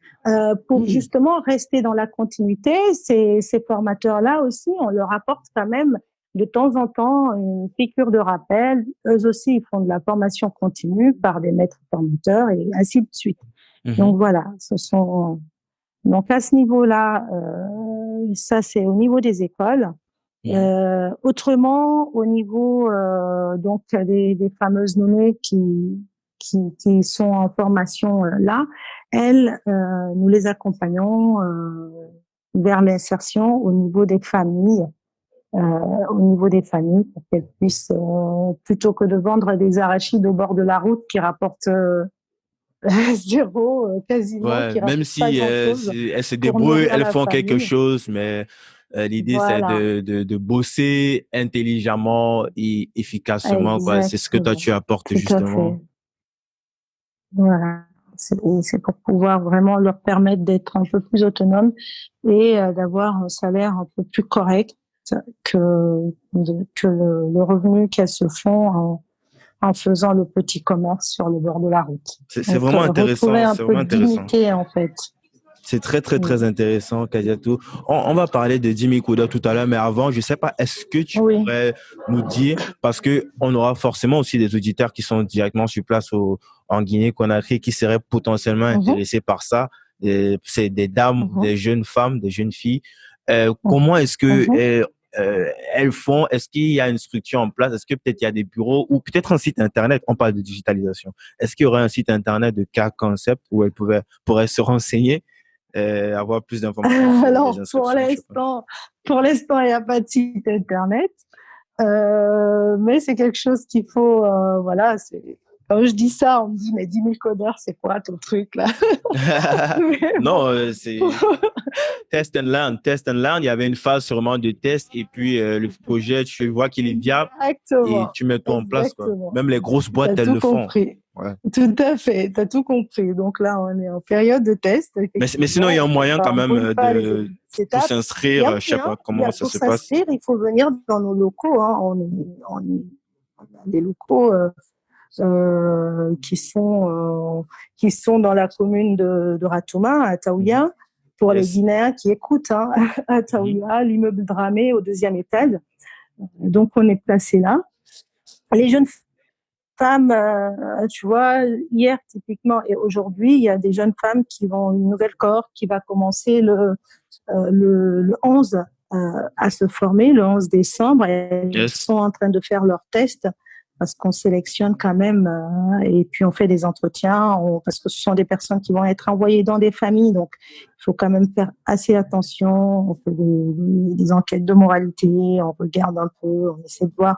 Speaker 3: pour justement rester dans la continuité, ces formateurs-là aussi, on leur apporte quand même de temps en temps une piqûre de rappel. Eux aussi, ils font de la formation continue par des maîtres formateurs et ainsi de suite.
Speaker 1: Mhm.
Speaker 3: Donc voilà, donc à ce niveau-là, ça c'est au niveau des écoles.
Speaker 1: Mhm.
Speaker 3: Autrement, au niveau donc des fameuses nounous qui sont en formation là, elles, nous les accompagnons vers l'insertion au niveau des familles, pour qu'elles puissent, plutôt que de vendre des arachides au bord de la route qui rapportent zéro, quasiment,
Speaker 1: Ouais,
Speaker 3: qui
Speaker 1: même
Speaker 3: rapportent pas
Speaker 1: si
Speaker 3: grand-chose
Speaker 1: elles se
Speaker 3: pour
Speaker 1: débrouillent,
Speaker 3: nourrir
Speaker 1: elles
Speaker 3: la
Speaker 1: font quelque
Speaker 3: famille.
Speaker 1: chose, mais l'idée c'est
Speaker 3: Voilà,
Speaker 1: de bosser intelligemment et efficacement, quoi. C'est ce que toi
Speaker 3: exactement,
Speaker 1: tu apportes
Speaker 3: tout à fait.
Speaker 1: justement.
Speaker 3: Voilà, c'est pour pouvoir vraiment leur permettre d'être un peu plus autonomes et d'avoir un salaire un peu plus correct que le revenu qu'elles se font en faisant le petit commerce sur le bord de la route.
Speaker 1: C'est
Speaker 3: Donc,
Speaker 1: vraiment
Speaker 3: retrouver
Speaker 1: intéressant,
Speaker 3: un
Speaker 1: c'est
Speaker 3: peu
Speaker 1: vraiment
Speaker 3: de
Speaker 1: intéressant.
Speaker 3: dignité, en fait.
Speaker 1: C'est très, très, très
Speaker 3: Mm.
Speaker 1: intéressant, Kadiatou. On va parler de Jimmy Koda tout à l'heure, mais avant, je sais pas, est-ce que tu
Speaker 3: Oui.
Speaker 1: pourrais nous dire, parce que on aura forcément aussi des auditeurs qui sont directement sur place en Guinée-Conakry, qui seraient potentiellement
Speaker 3: Mhm,
Speaker 1: intéressés par ça. C'est des dames,
Speaker 3: mhm,
Speaker 1: des jeunes femmes, des jeunes filles.
Speaker 3: mhm,
Speaker 1: Comment est-ce que,
Speaker 3: mhm.
Speaker 1: elles font? Est-ce qu'il y a une structure en place? Est-ce que peut-être il y a des bureaux ou peut-être un site internet? On parle de digitalisation. Est-ce qu'il y aurait un site internet de cas concept où elles pourraient se renseigner, avoir plus d'informations sur les
Speaker 3: Alors,
Speaker 1: inscriptions? Je sais pas.
Speaker 3: pour l'instant, il n'y a pas de site internet. Mais c'est quelque chose qu'il faut, voilà, quand je dis ça, on me dit, mais 10 000 codeurs, c'est quoi ton truc là? Mais
Speaker 1: Non,
Speaker 3: bon,
Speaker 1: c'est test and learn, test and learn. Il y avait une phase sûrement de test et puis le projet, tu vois qu'il est viable et
Speaker 3: exactement,
Speaker 1: tu mets tout en place, quoi.
Speaker 3: exactement.
Speaker 1: Même les grosses
Speaker 3: Tu as
Speaker 1: boîtes, elles
Speaker 3: tout
Speaker 1: le font.
Speaker 3: compris.
Speaker 1: Ouais.
Speaker 3: Tout à fait, tu as tout compris. Donc là, on est en période de test,
Speaker 1: Mais sinon, il y a un
Speaker 3: effectivement.
Speaker 1: moyen quand
Speaker 3: On
Speaker 1: même
Speaker 3: brûle pas les
Speaker 1: de tout
Speaker 3: étapes. Il y
Speaker 1: s'inscrire.
Speaker 3: a
Speaker 1: Je sais
Speaker 3: moyen,
Speaker 1: pas comment ça
Speaker 3: pour
Speaker 1: se passe.
Speaker 3: s'inscrire, il faut venir dans nos locaux. Hein. On a des locaux qui sont dans la commune de Ratouma, à Taouya, pour les
Speaker 1: Yes.
Speaker 3: Guinéens qui écoutent, hein, à Taouya, l'immeuble Dramé au 2e étage. Donc, on est placé là. Les jeunes femmes, tu vois, hier typiquement et aujourd'hui, il y a des jeunes femmes qui vont, une nouvelle cohorte qui va commencer le 11 à se former, le 11 décembre. Elles
Speaker 1: Yes.
Speaker 3: sont en train de faire leurs tests parce qu'on sélectionne quand même et puis on fait des entretiens parce que ce sont des personnes qui vont être envoyées dans des familles, donc il faut quand même faire assez attention. On fait des enquêtes de moralité, on regarde un peu, on essaie de voir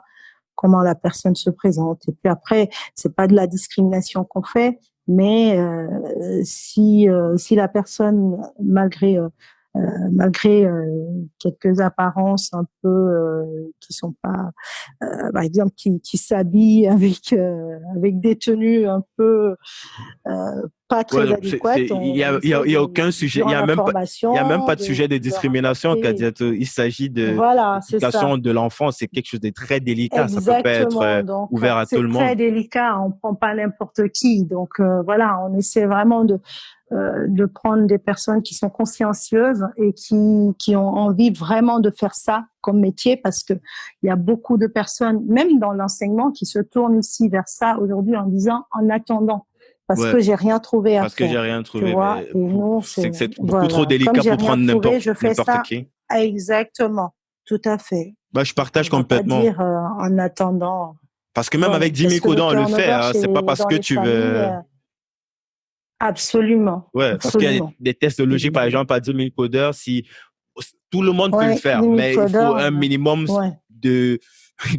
Speaker 3: comment la personne se présente. Et puis après, c'est pas de la discrimination qu'on fait, mais si la personne, malgré quelques apparences un peu qui sont pas, par exemple, qui s'habillent avec des tenues un peu pas très
Speaker 1: Ouais,
Speaker 3: adéquates, on
Speaker 1: il
Speaker 3: essaie
Speaker 1: y a aucun sujet,
Speaker 3: durant la
Speaker 1: il y a même
Speaker 3: formation
Speaker 1: pas de sujet de
Speaker 3: de leur
Speaker 1: discrimination,
Speaker 3: apporter.
Speaker 1: Kadiatou. Il s'agit de
Speaker 3: Voilà, c'est ça.
Speaker 1: l'éducation de l'enfant. C'est quelque chose de très délicat. Ça peut pas être
Speaker 3: Exactement. Donc,
Speaker 1: ouvert à tout le
Speaker 3: c'est
Speaker 1: monde.
Speaker 3: très délicat. On prend pas n'importe qui. Donc, voilà, on essaie vraiment de prendre des personnes qui sont consciencieuses et qui ont envie vraiment de faire ça comme métier parce que il y a beaucoup de personnes, même dans l'enseignement, qui se tournent aussi vers ça aujourd'hui en disant en attendant. Parce
Speaker 1: Ouais,
Speaker 3: que j'ai rien trouvé à
Speaker 1: parce que j'ai
Speaker 3: faire.
Speaker 1: rien
Speaker 3: Tu
Speaker 1: trouvé.
Speaker 3: vois?
Speaker 1: Mais
Speaker 3: Et nous,
Speaker 1: c'est beaucoup trop
Speaker 3: voilà. Comme
Speaker 1: délicat
Speaker 3: j'ai
Speaker 1: pour
Speaker 3: rien
Speaker 1: prendre
Speaker 3: trouvé, je fais
Speaker 1: n'importe
Speaker 3: ça.
Speaker 1: qui.
Speaker 3: Exactement. Tout à fait.
Speaker 1: Bah, je partage
Speaker 3: On va pas
Speaker 1: complètement.
Speaker 3: dire en attendant.
Speaker 1: Parce que même
Speaker 3: Voilà,
Speaker 1: avec 10
Speaker 3: parce
Speaker 1: 000
Speaker 3: que le
Speaker 1: codants, on le fait.
Speaker 3: turnover
Speaker 1: Hein. C'est pas parce
Speaker 3: dans
Speaker 1: que
Speaker 3: les
Speaker 1: tu
Speaker 3: familles,
Speaker 1: veux.
Speaker 3: absolument,
Speaker 1: Ouais, parce qu'il y a
Speaker 3: absolument.
Speaker 1: des tests de logique, par exemple, à 10 000 codeurs, si tout le monde peut le
Speaker 3: Ouais,
Speaker 1: faire,
Speaker 3: 10 000
Speaker 1: mais il faut
Speaker 3: codeurs,
Speaker 1: un minimum
Speaker 3: ouais.
Speaker 1: de,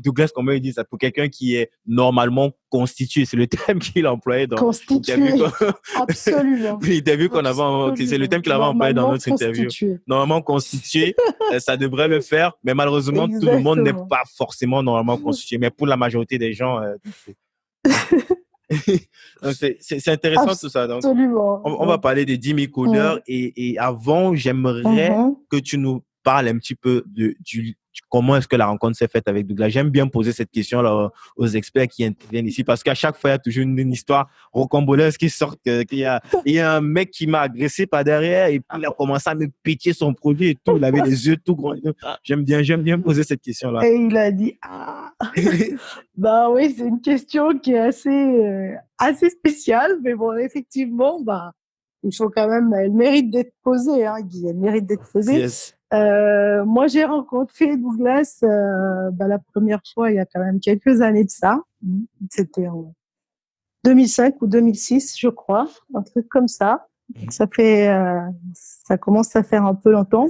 Speaker 1: Douglas, comment il dit ça, pour quelqu'un qui est normalement constitué. C'est le terme qu'il a employé dans l'interview.
Speaker 3: Constitué, absolument,
Speaker 1: L'interview qu'on avait, c'est le
Speaker 3: absolument.
Speaker 1: thème qu'il avait employé dans
Speaker 3: Normalement
Speaker 1: notre interview.
Speaker 3: constitué.
Speaker 1: Normalement constitué, ça devrait le faire, mais malheureusement, tout le monde n'est
Speaker 3: Exactement.
Speaker 1: pas forcément normalement constitué. Mais pour la majorité des gens, donc, c'est intéressant tout ça. Donc,
Speaker 3: Absolument.
Speaker 1: on va
Speaker 3: Donc,
Speaker 1: parler des 10 000 codeurs et avant, j'aimerais
Speaker 3: mhm.
Speaker 1: que tu nous parles un petit peu comment est-ce que la rencontre s'est faite avec Douglas. J'aime bien poser cette question là aux experts qui interviennent ici parce qu'à chaque fois, il y a toujours une histoire rocambolesque qui sort. Il y a un mec qui m'a agressé par derrière et puis il a commencé à me pitcher son produit et tout. Il avait les yeux tout grands. J'aime bien poser cette question-là.
Speaker 3: Et il a dit, ah, bah oui, c'est une question qui est assez spéciale, mais bon, effectivement, bah, il faut quand même, elle mérite d'être posée, hein, Guy, elle mérite d'être posée.
Speaker 1: Yes.
Speaker 3: Moi, j'ai rencontré Douglas la première fois il y a quand même quelques années de ça. C'était en 2005 ou 2006, je crois, un truc comme ça. Ça commence à faire un peu longtemps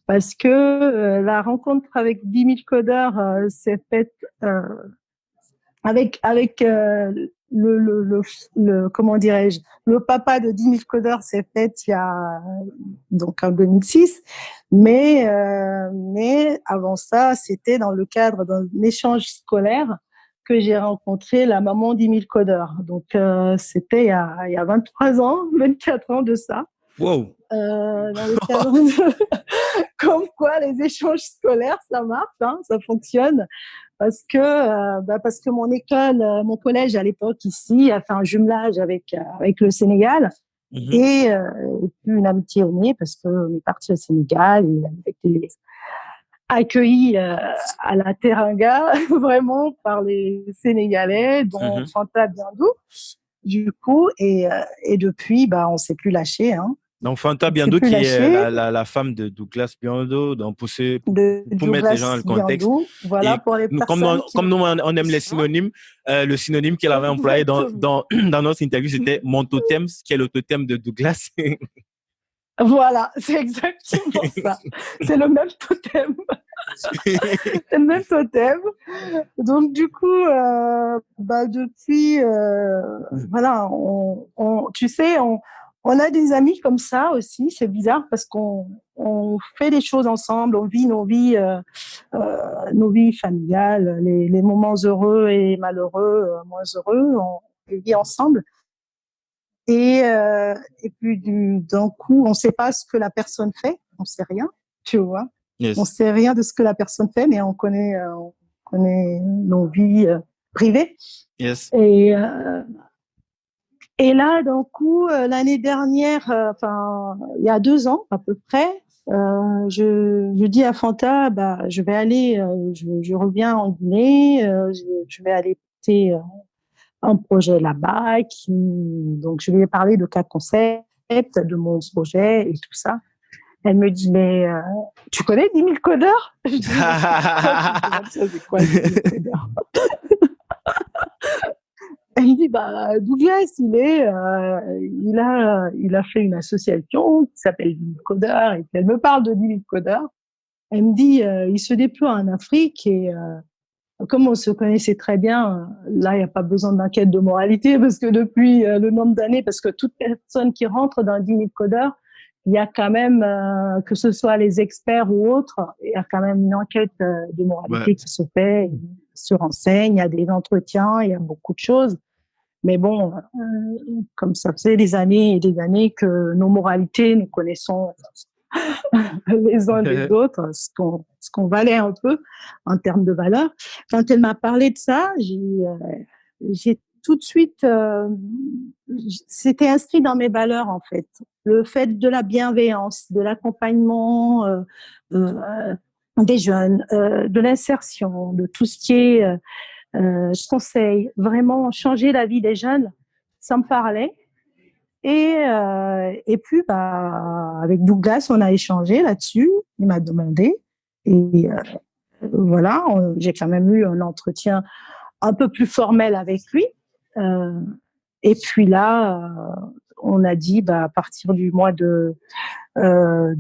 Speaker 3: parce que la rencontre avec 10 000 codeurs s'est faite avec comment dirais-je, le papa de 10 000 codeurs s'est fait il y a donc en 2006, mais avant ça, c'était dans le cadre d'un échange scolaire que j'ai rencontré la maman d'10 000 codeurs. Donc c'était il y a 23 ans, 24 ans de ça.
Speaker 1: Wow.
Speaker 3: Dans le cadre de... Comme quoi les échanges scolaires, ça marche, hein, ça fonctionne. Parce que mon école, mon collège à l'époque ici a fait un jumelage avec le Sénégal et puis une amitié est née parce qu'on est parti au Sénégal et on a été accueillis à la Teranga vraiment par les Sénégalais dont Fanta Biandou du coup et depuis on s'est plus lâché hein.
Speaker 1: Donc, Fanta
Speaker 3: Il ne s'est
Speaker 1: Biando,
Speaker 3: plus
Speaker 1: qui est
Speaker 3: lâché.
Speaker 1: la femme de Douglas Biando, donc
Speaker 3: De
Speaker 1: pour mettre les gens dans
Speaker 3: Douglas
Speaker 1: le contexte.
Speaker 3: Biando. Voilà,
Speaker 1: Et
Speaker 3: pour les personnes qui
Speaker 1: comme
Speaker 3: ne
Speaker 1: nous,
Speaker 3: connaissent
Speaker 1: on aime les
Speaker 3: pas.
Speaker 1: synonymes, le synonyme qu'elle avait employé
Speaker 3: Exactement.
Speaker 1: dans notre interview, c'était mon totem, qui est le totem de Douglas.
Speaker 3: Voilà, c'est exactement ça. C'est le même totem. C'est le même totem. Donc, du coup, depuis, voilà, tu sais, on a des amis comme ça aussi. C'est bizarre parce qu'on fait des choses ensemble, on vit nos vies familiales, les moments heureux et malheureux, moins heureux, on les vit ensemble. Et puis, d'un coup, on ne sait pas ce que la personne fait, on ne sait rien, tu vois. On ne
Speaker 1: Yes.
Speaker 3: sait rien de ce que la personne fait, mais on connaît nos vies privées.
Speaker 1: Yes.
Speaker 3: Et là, d'un coup, l'année dernière, enfin, il y a 2 ans à peu près, je dis à Fanta, bah, je vais aller, je reviens en Guinée, je vais aller porter un projet là-bas. Donc, je lui ai parlé de 4 concepts, de mon projet et tout ça. Elle me dit, mais tu connais 10 000 codeurs? Je dis, mais pourquoi tu me demandes ça? C'est quoi 10 000 codeurs? Elle me dit, bah, Douglas, il a fait une association qui s'appelle 10 000 codeurs. Et puis elle me parle de 10 000 codeurs. Elle me dit, il se déploie en Afrique et comme on se connaissait très bien, là, il n'y a pas besoin d'enquête de moralité parce que depuis le nombre d'années, parce que toute personne qui rentre dans 10 000 codeurs, il y a quand même, que ce soit les experts ou autres, il y a quand même une enquête de
Speaker 1: Ouais.
Speaker 3: moralité qui se fait, ils se renseignent, il y a des entretiens, il y a beaucoup de choses. Mais bon, comme ça faisait des années et des années que nos moralités, nous connaissons les uns des autres, ce qu'on valait un peu en termes de valeur. Quand elle m'a parlé de ça, j'ai tout de suite, c'était inscrit dans mes valeurs en fait. Le fait de la bienveillance, de l'accompagnement des jeunes, de l'insertion, de tout ce qui est conseil, vraiment changer la vie des jeunes, ça me parlait. Et puis, bah, avec Douglas, on a échangé là-dessus. Il m'a demandé. Et voilà, j'ai quand même eu un entretien un peu plus formel avec lui. Euh, et puis là, on a dit, bah, à partir du mois enfin,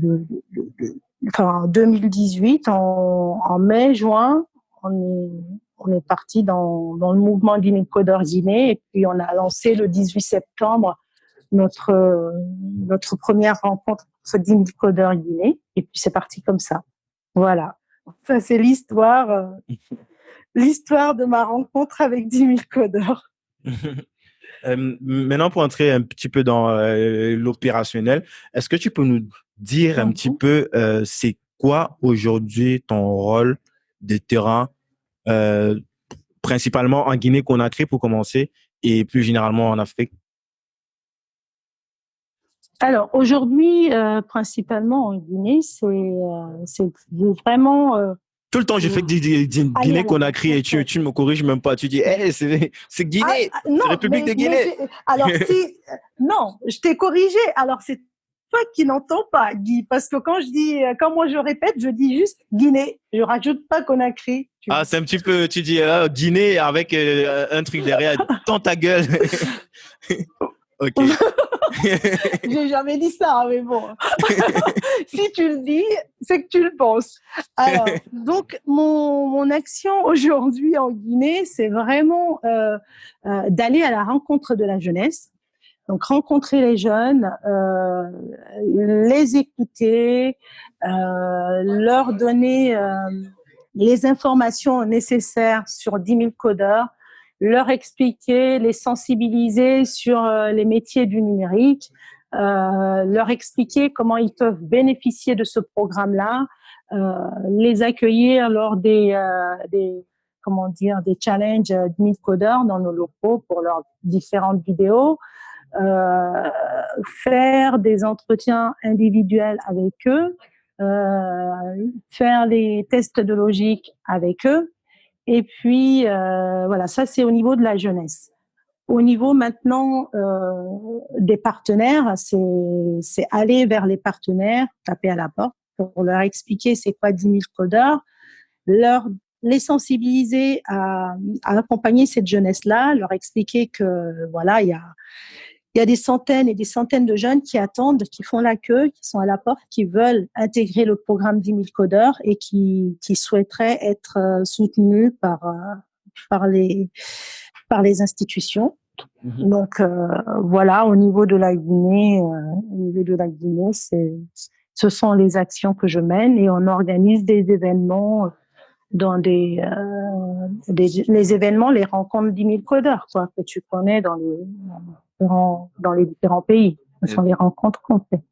Speaker 3: 2018, en mai, juin, on est parti dans le mouvement d'Inicodeur Guinée. Et puis, on a lancé le 18 septembre notre première rencontre sur 10 000 codeurs Guinée. Et puis, c'est parti comme ça. Voilà. Ça, c'est l'histoire de ma rencontre avec 10 000 codeurs.
Speaker 1: Maintenant, pour entrer un petit peu dans l'opérationnel, est-ce que tu peux nous dire un petit peu c'est quoi aujourd'hui ton rôle de terrain, principalement en Guinée-Conakry pour commencer, et plus généralement en Afrique?
Speaker 3: Alors, aujourd'hui, principalement en Guinée, c'est vraiment
Speaker 1: Tout le temps, je fais
Speaker 3: aller à la
Speaker 1: Guinée-Conakry et
Speaker 3: rencontre.
Speaker 1: tu me corriges même pas. Tu dis, hey, c'est Guinée, c'est
Speaker 3: Non,
Speaker 1: République de Guinée.
Speaker 3: alors si, non, je t'ai corrigé. Alors c'est toi qui n'entends pas, Guy, parce que quand moi je répète, je dis juste Guinée. Je rajoute pas Conakry. Tu
Speaker 1: Ah,
Speaker 3: vois.
Speaker 1: c'est un petit peu, tu dis Guinée avec un truc derrière, dans ta gueule. Ok.
Speaker 3: J'ai jamais dit ça, mais bon. Si tu le dis, c'est que tu le penses. Alors, donc, mon action aujourd'hui en Guinée, c'est vraiment d'aller à la rencontre de la jeunesse. Donc, rencontrer les jeunes, les écouter, leur donner les informations nécessaires sur 10 000 codeurs, leur expliquer, les sensibiliser sur les métiers du numérique, leur expliquer comment ils peuvent bénéficier de ce programme-là, les accueillir lors des challenges 10 000 codeurs dans nos locaux pour leurs différentes vidéos, faire des entretiens individuels avec eux, faire les tests de logique avec eux. Et puis, voilà, ça c'est au niveau de la jeunesse. au niveau maintenant des partenaires, c'est aller vers les partenaires, taper à la porte pour leur expliquer c'est quoi 10 000 codeurs, leur les sensibiliser à accompagner cette jeunesse-là, leur expliquer que voilà, il y a des centaines et des centaines de jeunes qui attendent, qui font la queue, qui sont à la porte, qui veulent intégrer le programme 10 000 codeurs et qui souhaiteraient être soutenus par les institutions. Donc voilà, au niveau de la Guinée, ce sont les actions que je mène et on organise des événements dans les événements, les rencontres 10 000 codeurs, quoi, que tu connais dans les différents pays. Ce sont les rencontres qu'on fait.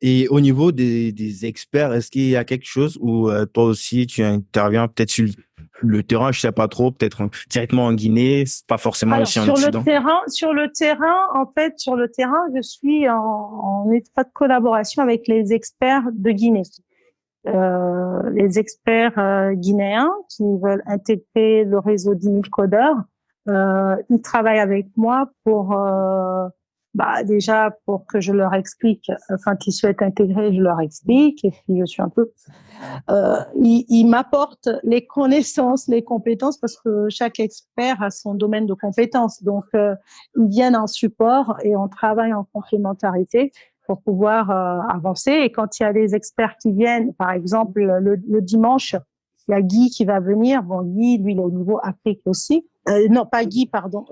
Speaker 1: Et au niveau des experts, est-ce qu'il y a quelque chose où toi aussi tu interviens peut-être sur le terrain, je sais pas trop, peut-être directement en Guinée, pas forcément
Speaker 3: Alors,
Speaker 1: ici en
Speaker 3: sur
Speaker 1: Occident?
Speaker 3: sur le terrain, je suis en étroite collaboration avec les experts de Guinée. Les experts guinéens qui veulent intégrer le réseau 10 000 codeurs, ils travaillent avec moi pour déjà pour que je leur explique, enfin qu'ils souhaitent intégrer, je leur explique et puis je suis un peu ils m'apportent les connaissances, les compétences parce que chaque expert a son domaine de compétences. Donc ils viennent en support et on travaille en complémentarité pour pouvoir avancer. Et quand il y a des experts qui viennent, par exemple, le dimanche, il y a Guy qui va venir. Bon, Guy, lui, il est au niveau Afrique aussi. Non, pas Guy, pardon.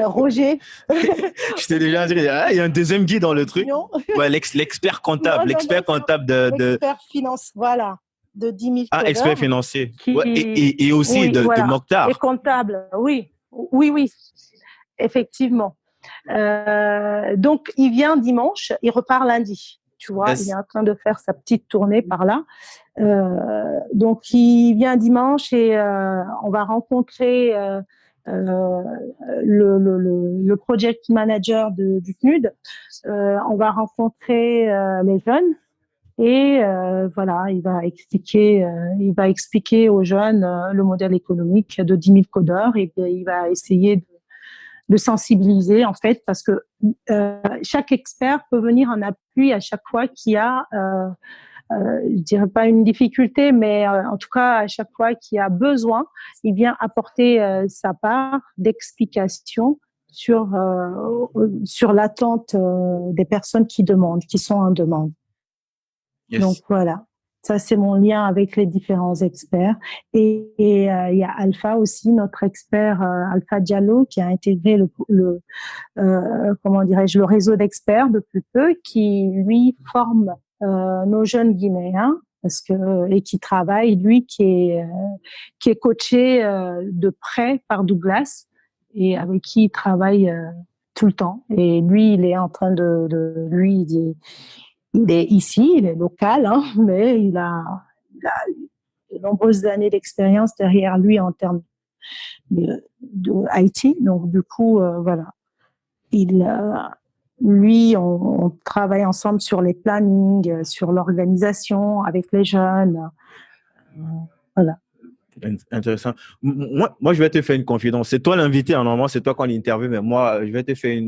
Speaker 3: Roger.
Speaker 1: Je t'ai déjà dit, il y a un deuxième Guy dans le truc.
Speaker 3: Non.
Speaker 1: Ouais, l'expert comptable,
Speaker 3: Non,
Speaker 1: l'expert comptable de...
Speaker 3: L'expert finance, voilà, de 10 000
Speaker 1: Ah,
Speaker 3: codeurs.
Speaker 1: expert financier.
Speaker 3: Qui...
Speaker 1: Ouais, et aussi
Speaker 3: oui,
Speaker 1: de
Speaker 3: voilà.
Speaker 1: Mokhtar.
Speaker 3: Et comptable, oui. Oui, effectivement. Donc, il vient dimanche, il repart lundi. Tu vois,
Speaker 1: Yes.
Speaker 3: il est en train de faire sa petite tournée par là. Donc, il vient dimanche et on va rencontrer le project manager du CNUD. On va rencontrer les jeunes et voilà, il va expliquer aux jeunes le modèle économique de 10 000 codeurs et il va essayer de sensibiliser en fait parce que chaque expert peut venir en appui à chaque fois qu'il y a je dirais pas une difficulté mais en tout cas à chaque fois qu'il y a besoin il vient apporter sa part d'explication sur l'attente des personnes qui sont en demande.
Speaker 1: Yes.
Speaker 3: Donc voilà, ça c'est mon lien avec les différents experts. Et il y a Alpha aussi, notre expert Alpha Diallo, qui a intégré le réseau d'experts depuis peu, qui lui forme nos jeunes Guinéens et qui travaille, lui, qui est coaché de près par Douglas et avec qui il travaille tout le temps. Et lui, il est en train il est ici, il est local, hein, mais il a de nombreuses années d'expérience derrière lui en termes de IT. Donc, du coup, voilà. Lui, on travaille ensemble sur les plannings, sur l'organisation avec les jeunes. Voilà.
Speaker 1: Intéressant. Moi, je vais te faire une confidence. C'est toi l'invité, hein, normalement, c'est toi qu'on interviewe, mais moi, je vais te faire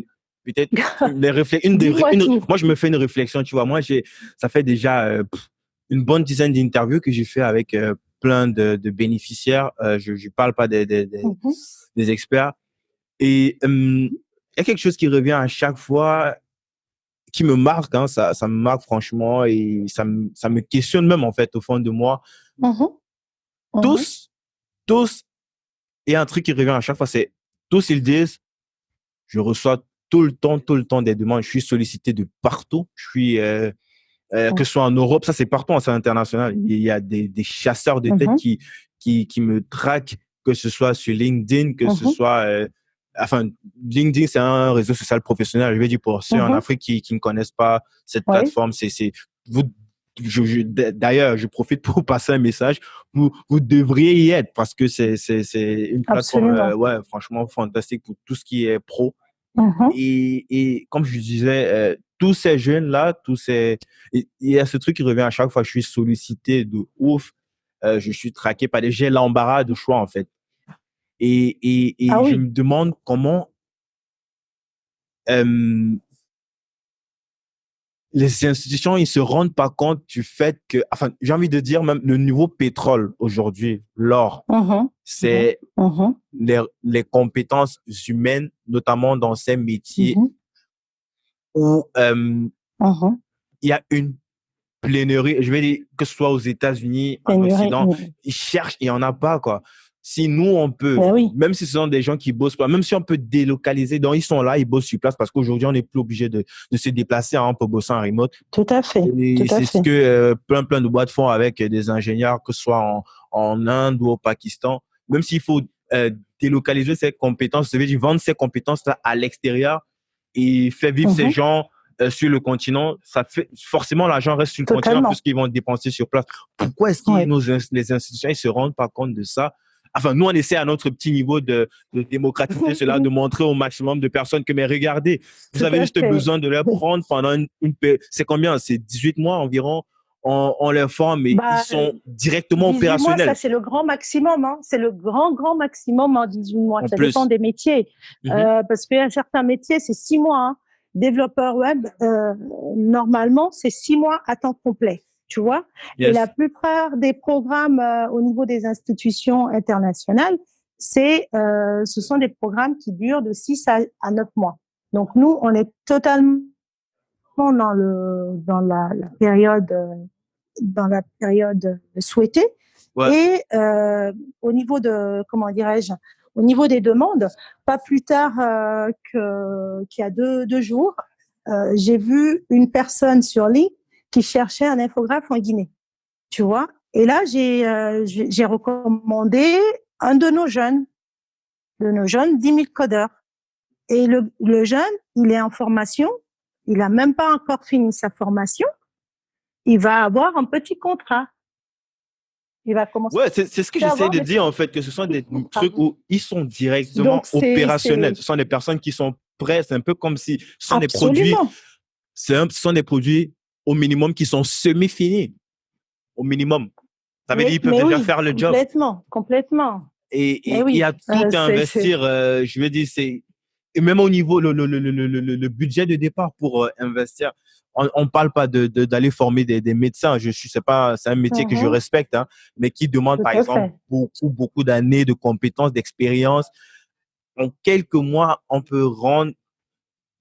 Speaker 1: moi, je me fais une réflexion, tu vois. Moi, ça fait déjà une bonne dizaine d'interviews que j'ai fait avec plein de bénéficiaires. Je ne parle pas des experts. Et il y a quelque chose qui revient à chaque fois, qui me marque, hein, ça me marque franchement, et ça me questionne même, en fait, au fond de moi. Tous, il y a un truc qui revient à chaque fois, c'est tous ils disent, je reçois tout le temps des demandes, je suis sollicité de partout, je suis que ce soit en Europe, ça c'est partout, c'est international. Il y a des chasseurs de tête qui me traquent, que ce soit sur LinkedIn, que ce soit LinkedIn, c'est un réseau social professionnel. Je vais dire pour ceux en Afrique qui ne connaissent pas cette plateforme, d'ailleurs, je profite pour passer un message. Vous devriez y être parce que c'est une plateforme franchement fantastique pour tout ce qui est pro. Et comme je disais, tous ces jeunes-là, il y a ce truc qui revient à chaque fois. Je suis sollicité de ouf. Je suis traqué par j'ai l'embarras de choix en fait. Et
Speaker 3: Ah
Speaker 1: je
Speaker 3: oui.
Speaker 1: me demande comment euh, les institutions, ils se rendent pas compte du fait que, enfin, j'ai envie de dire même le nouveau pétrole aujourd'hui, l'or,
Speaker 3: Mhm, mhm,
Speaker 1: c'est
Speaker 3: mhm,
Speaker 1: les compétences humaines, notamment dans ces métiers
Speaker 3: mhm,
Speaker 1: où
Speaker 3: mhm.
Speaker 1: il y a une plénérie, je vais dire que ce soit aux États-Unis, en
Speaker 3: Pénurie.
Speaker 1: Occident, ils cherchent, il n'y en a pas, quoi. Si nous, on peut,
Speaker 3: Ben oui,
Speaker 1: même si ce sont des gens qui bossent pas, même si on peut délocaliser, donc ils sont là, ils bossent sur place parce qu'aujourd'hui, on n'est plus obligé de se déplacer, hein, on peut bosser en remote.
Speaker 3: tout à fait, tout
Speaker 1: Et
Speaker 3: à
Speaker 1: c'est ce
Speaker 3: fait.
Speaker 1: que plein de boîtes font avec des ingénieurs, que ce soit en Inde ou au Pakistan. Même s'il faut euh, délocaliser ces compétences, ça veut dire vendre ces compétences-là à l'extérieur et faire vivre ces
Speaker 3: Mhm,
Speaker 1: gens sur le continent, ça fait forcément l'argent reste sur le continent
Speaker 3: totalement.
Speaker 1: puisqu'ils vont dépenser sur place. Pourquoi est-ce que
Speaker 3: Oui.
Speaker 1: les institutions ils se rendent pas compte de ça? Enfin, nous, on essaie à notre petit niveau de démocratiser cela, de montrer au maximum de personnes que, mais regardez, vous
Speaker 3: Tout
Speaker 1: avez
Speaker 3: à
Speaker 1: juste
Speaker 3: fait.
Speaker 1: besoin de les prendre pendant c'est combien? C'est 18 mois environ. On les forme et ils
Speaker 3: Bah,
Speaker 1: sont directement
Speaker 3: 18 mois, ça
Speaker 1: opérationnels.
Speaker 3: c'est le grand maximum, hein. C'est le grand maximum en 18 mois.
Speaker 1: En
Speaker 3: Ça dépend
Speaker 1: plus.
Speaker 3: des métiers.
Speaker 1: Mhm.
Speaker 3: Parce qu'il y a certains métiers, c'est 6 mois, hein. Développeur web, normalement, c'est 6 mois à temps complet, tu vois. Et la
Speaker 1: Yes.
Speaker 3: plupart des programmes au niveau des institutions internationales, ce sont des programmes qui durent de 6 à 9 mois. Donc nous, on est totalement dans la période souhaitée.
Speaker 1: Ouais.
Speaker 3: Et au niveau de, comment dirais-je, au niveau des demandes, pas plus tard qu'il y a deux jours, j'ai vu une personne sur ligne qui cherchait un infographe en Guinée, tu vois. Et là, j'ai recommandé un de nos jeunes, 10 000 codeurs. Et le jeune, il est en formation, il a même pas encore fini sa formation, il va avoir un petit contrat. Il va commencer
Speaker 1: Ouais, c'est ce que
Speaker 3: à
Speaker 1: j'essaie
Speaker 3: avoir
Speaker 1: de
Speaker 3: des
Speaker 1: dire en fait, que ce sont
Speaker 3: petits
Speaker 1: des
Speaker 3: contrats.
Speaker 1: trucs où ils sont
Speaker 3: Donc,
Speaker 1: directement opérationnels. Ce sont des personnes qui sont prêtes. C'est un peu comme si ce sont des produits,
Speaker 3: absolument.
Speaker 1: ce sont des produits au minimum qui sont semi-finis. Au minimum. Ça veut dire qu'ils peuvent
Speaker 3: Mais
Speaker 1: déjà
Speaker 3: oui,
Speaker 1: faire le job.
Speaker 3: complètement, complètement. Mais
Speaker 1: Et il y
Speaker 3: oui,
Speaker 1: a tout à
Speaker 3: c'est,
Speaker 1: investir. Je veux dire, et même au niveau le budget de départ pour investir. On parle pas d'aller former des médecins. C'est pas, c'est un métier que je
Speaker 3: Mhm,
Speaker 1: respecte, hein, mais qui demande
Speaker 3: tout
Speaker 1: par
Speaker 3: à
Speaker 1: exemple
Speaker 3: fait.
Speaker 1: beaucoup d'années de compétences, d'expérience. En quelques mois, on peut rendre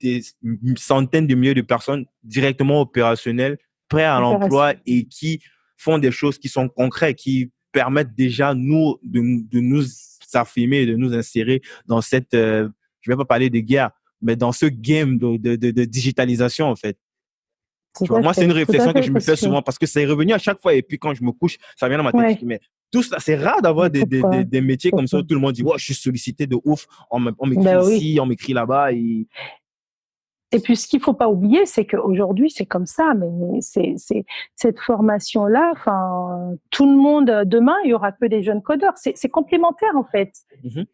Speaker 1: des centaines de milliers de personnes directement opérationnelles, prêts à l'emploi
Speaker 3: Opération.
Speaker 1: et qui font des choses qui sont concrètes, qui permettent déjà nous de nous affirmer, de nous insérer dans cette, je vais pas parler de guerre, mais dans ce game de digitalisation en fait. Tu vois, moi, c'est une
Speaker 3: Tout à
Speaker 1: réflexion que
Speaker 3: fait,
Speaker 1: je me
Speaker 3: parce
Speaker 1: fais
Speaker 3: que,
Speaker 1: souvent parce que c'est revenu à chaque fois et puis quand je me couche, ça vient dans ma tête. Je dis,
Speaker 3: ouais,
Speaker 1: mais tout ça, c'est rare d'avoir
Speaker 3: mais pourquoi?
Speaker 1: des métiers comme ça où
Speaker 3: Pourquoi?
Speaker 1: tout le monde dit, ouais, je suis sollicité de ouf, on m'écrit
Speaker 3: Ben oui.
Speaker 1: ici, on m'écrit là-bas et
Speaker 3: Et puis, ce qu'il faut pas oublier, c'est qu'aujourd'hui, c'est comme ça, mais cette formation-là, enfin, tout le monde, demain, il y aura que des jeunes codeurs. C'est complémentaire, en fait.
Speaker 1: Mhm.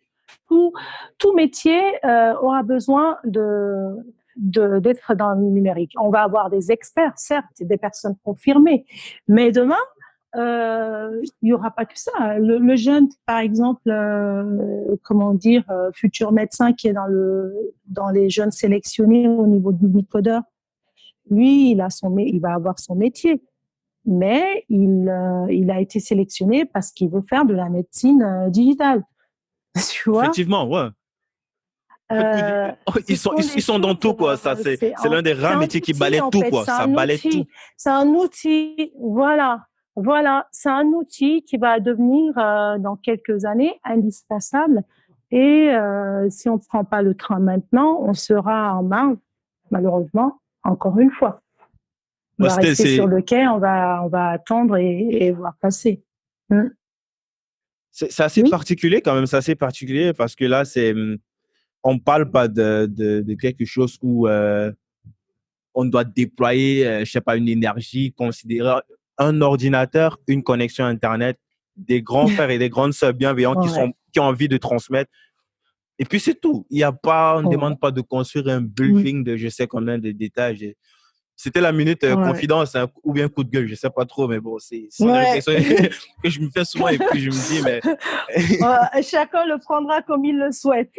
Speaker 3: Tout, tout métier aura besoin d'être dans le numérique. On va avoir des experts, certes, des personnes confirmées, mais demain, il y aura pas que ça. Le jeune, par exemple, comment dire, futur médecin qui est dans les jeunes sélectionnés au niveau du Unicodeur, lui, il va avoir son métier, mais il a été sélectionné parce qu'il veut faire de la médecine digitale, tu vois.
Speaker 1: Effectivement, ouais. En fait,
Speaker 3: Ce sont
Speaker 1: ils
Speaker 3: des
Speaker 1: sont dans
Speaker 3: choses,
Speaker 1: tout, quoi. Ça, c'est l'un des
Speaker 3: c'est
Speaker 1: rares
Speaker 3: un
Speaker 1: métiers qui
Speaker 3: outil
Speaker 1: balaie
Speaker 3: en
Speaker 1: tout,
Speaker 3: fait,
Speaker 1: quoi. Ça balaie tout.
Speaker 3: c'est un outil, voilà, voilà, c'est un outil qui va devenir dans quelques années indispensable. Et si on ne prend pas le train maintenant, on sera en marge, malheureusement, encore une fois. On
Speaker 1: Ouais,
Speaker 3: va rester sur le quai, on va attendre et voir passer. Mm.
Speaker 1: c'est assez
Speaker 3: Oui,
Speaker 1: particulier quand même. C'est assez particulier parce que là, on parle pas de quelque chose où on doit déployer, je sais pas, une énergie considérable. Un ordinateur, une connexion Internet, des grands frères et des grandes sœurs bienveillants
Speaker 3: ouais,
Speaker 1: qui ont envie de transmettre. Et puis c'est tout. Il y a pas, on ne
Speaker 3: ouais.
Speaker 1: demande pas de construire un
Speaker 3: Oui.
Speaker 1: building de je sais combien de détails. C'était la minute
Speaker 3: Ouais.
Speaker 1: confidence, hein, ou bien coup de gueule, je sais pas trop, mais bon, ce sont des
Speaker 3: Ouais.
Speaker 1: réflexions que je me fais souvent et puis je me dis, mais
Speaker 3: Chacun le prendra comme il le souhaite.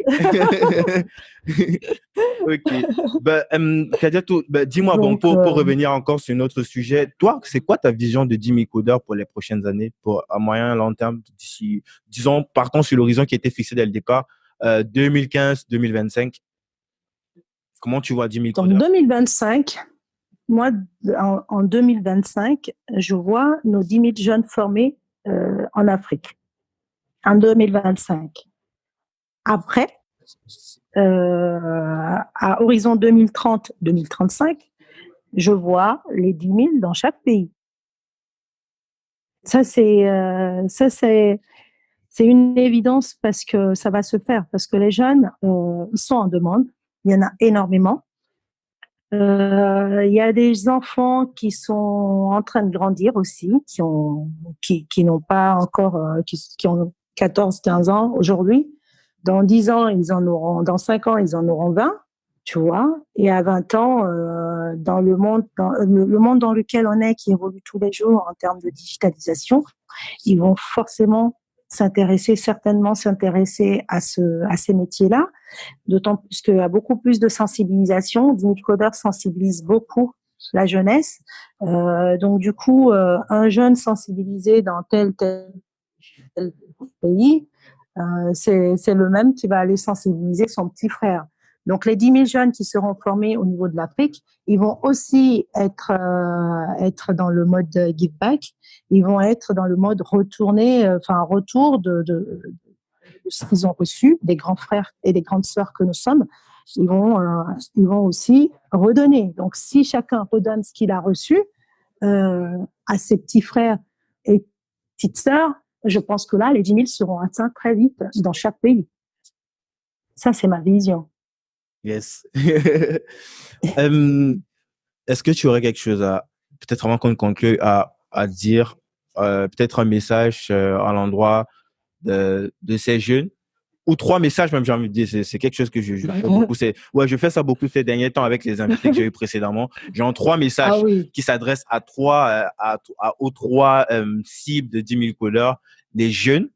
Speaker 1: ok. Ben, Kadiatou, ben, dis-moi, bon,
Speaker 3: Donc,
Speaker 1: pour revenir encore sur notre sujet, toi, c'est quoi ta vision de Jimmy Coder pour les prochaines années, pour à moyen et long terme, d'ici, disons, partons sur l'horizon qui était fixé dès le départ, 2015-2025. Comment tu vois Jimmy
Speaker 3: en
Speaker 1: Coder?
Speaker 3: 2025, moi, en 2025, je vois nos 10 000 jeunes formés en Afrique. En 2025. Après, à horizon 2030-2035, je vois les 10 000 dans chaque pays. Ça, c'est une évidence parce que ça va se faire, parce que les jeunes sont en demande. Il y en a énormément. Il y a des enfants qui sont en train de grandir aussi, qui n'ont pas encore, qui ont 14, 15 ans aujourd'hui. Dans 10 ans, dans 5 ans, ils en auront 20, tu vois. Et à 20 ans, dans le monde dans lequel on est, qui évolue tous les jours en termes de digitalisation, ils vont forcément certainement s'intéresser à ces métiers-là. D'autant plus qu'il y a beaucoup plus de sensibilisation. Jimmy Coder sensibilise beaucoup la jeunesse. Donc, du coup, un jeune sensibilisé dans tel pays, c'est le même qui va aller sensibiliser son petit frère. Donc, les 10 000 jeunes qui seront formés au niveau de l'Afrique, ils vont aussi être dans le mode give back. Ils vont être dans le mode retour de ce qu'ils ont reçu des grands frères et des grandes sœurs que nous sommes. Ils vont aussi redonner. Donc, si chacun redonne ce qu'il a reçu à ses petits frères et petites sœurs, je pense que là, les 10 000 seront atteints très vite dans chaque pays. Ça, c'est ma vision.
Speaker 1: Yes. Est-ce que tu aurais quelque chose à, peut-être avant qu'on conclue, à dire, peut-être un message à l'endroit de ces jeunes, ou trois messages même, j'ai envie de dire, c'est quelque chose que je fais beaucoup. Je fais ça beaucoup ces derniers temps avec les invités que j'ai eu précédemment. J'ai trois
Speaker 3: Ah
Speaker 1: messages
Speaker 3: oui.
Speaker 1: qui s'adressent aux trois cibles de 10 000 couleurs, des jeunes,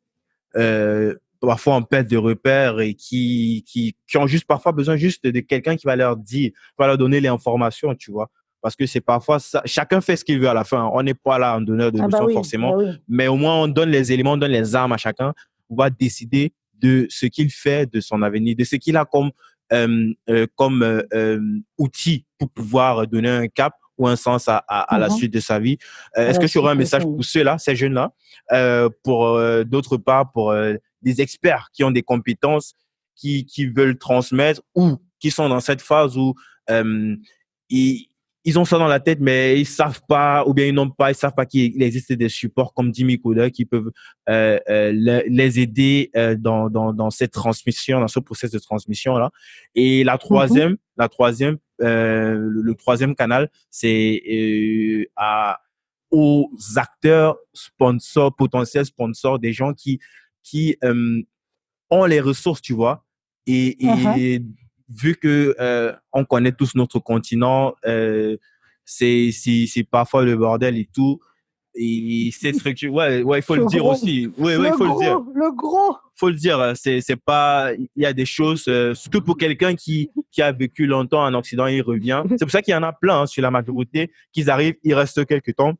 Speaker 1: parfois en perte de repères et qui ont juste parfois besoin juste de quelqu'un qui va leur dire, va leur donner l'information, tu vois. Parce que c'est parfois ça, chacun fait ce qu'il veut à la fin. On n'est pas là en donneur de
Speaker 3: Ah bah
Speaker 1: leçons
Speaker 3: oui,
Speaker 1: forcément,
Speaker 3: bah oui.
Speaker 1: mais au moins on donne les éléments, on donne les armes à chacun pour pouvoir décider de ce qu'il fait, de son avenir, de ce qu'il a comme outil pour pouvoir donner un cap ou un sens à la suite de sa vie. Est-ce que tu aurais un message pour ceux-là, ces jeunes-là, pour d'autre part, pour des experts qui ont des compétences, qui veulent transmettre ou qui sont dans cette phase où ils, ils ont ça dans la tête, mais ils savent pas, ou bien ils savent pas qu'il existe des supports comme Jimmy Coder qui peuvent les aider dans cette transmission, dans ce processus de transmission-là. Et le troisième canal, c'est aux acteurs sponsors, potentiels sponsors, des gens qui ont les ressources, tu vois. Et vu que on connaît tous notre continent, c'est parfois le bordel et tout. Et cette structure, il faut le dire aussi. Oui, il faut le dire.
Speaker 3: Le gros.
Speaker 1: Faut le dire, c'est pas, il y a des choses, surtout pour quelqu'un qui a vécu longtemps en Occident, il revient. C'est pour ça qu'il y en a plein, sur la majorité, qu'ils arrivent, ils restent quelques temps,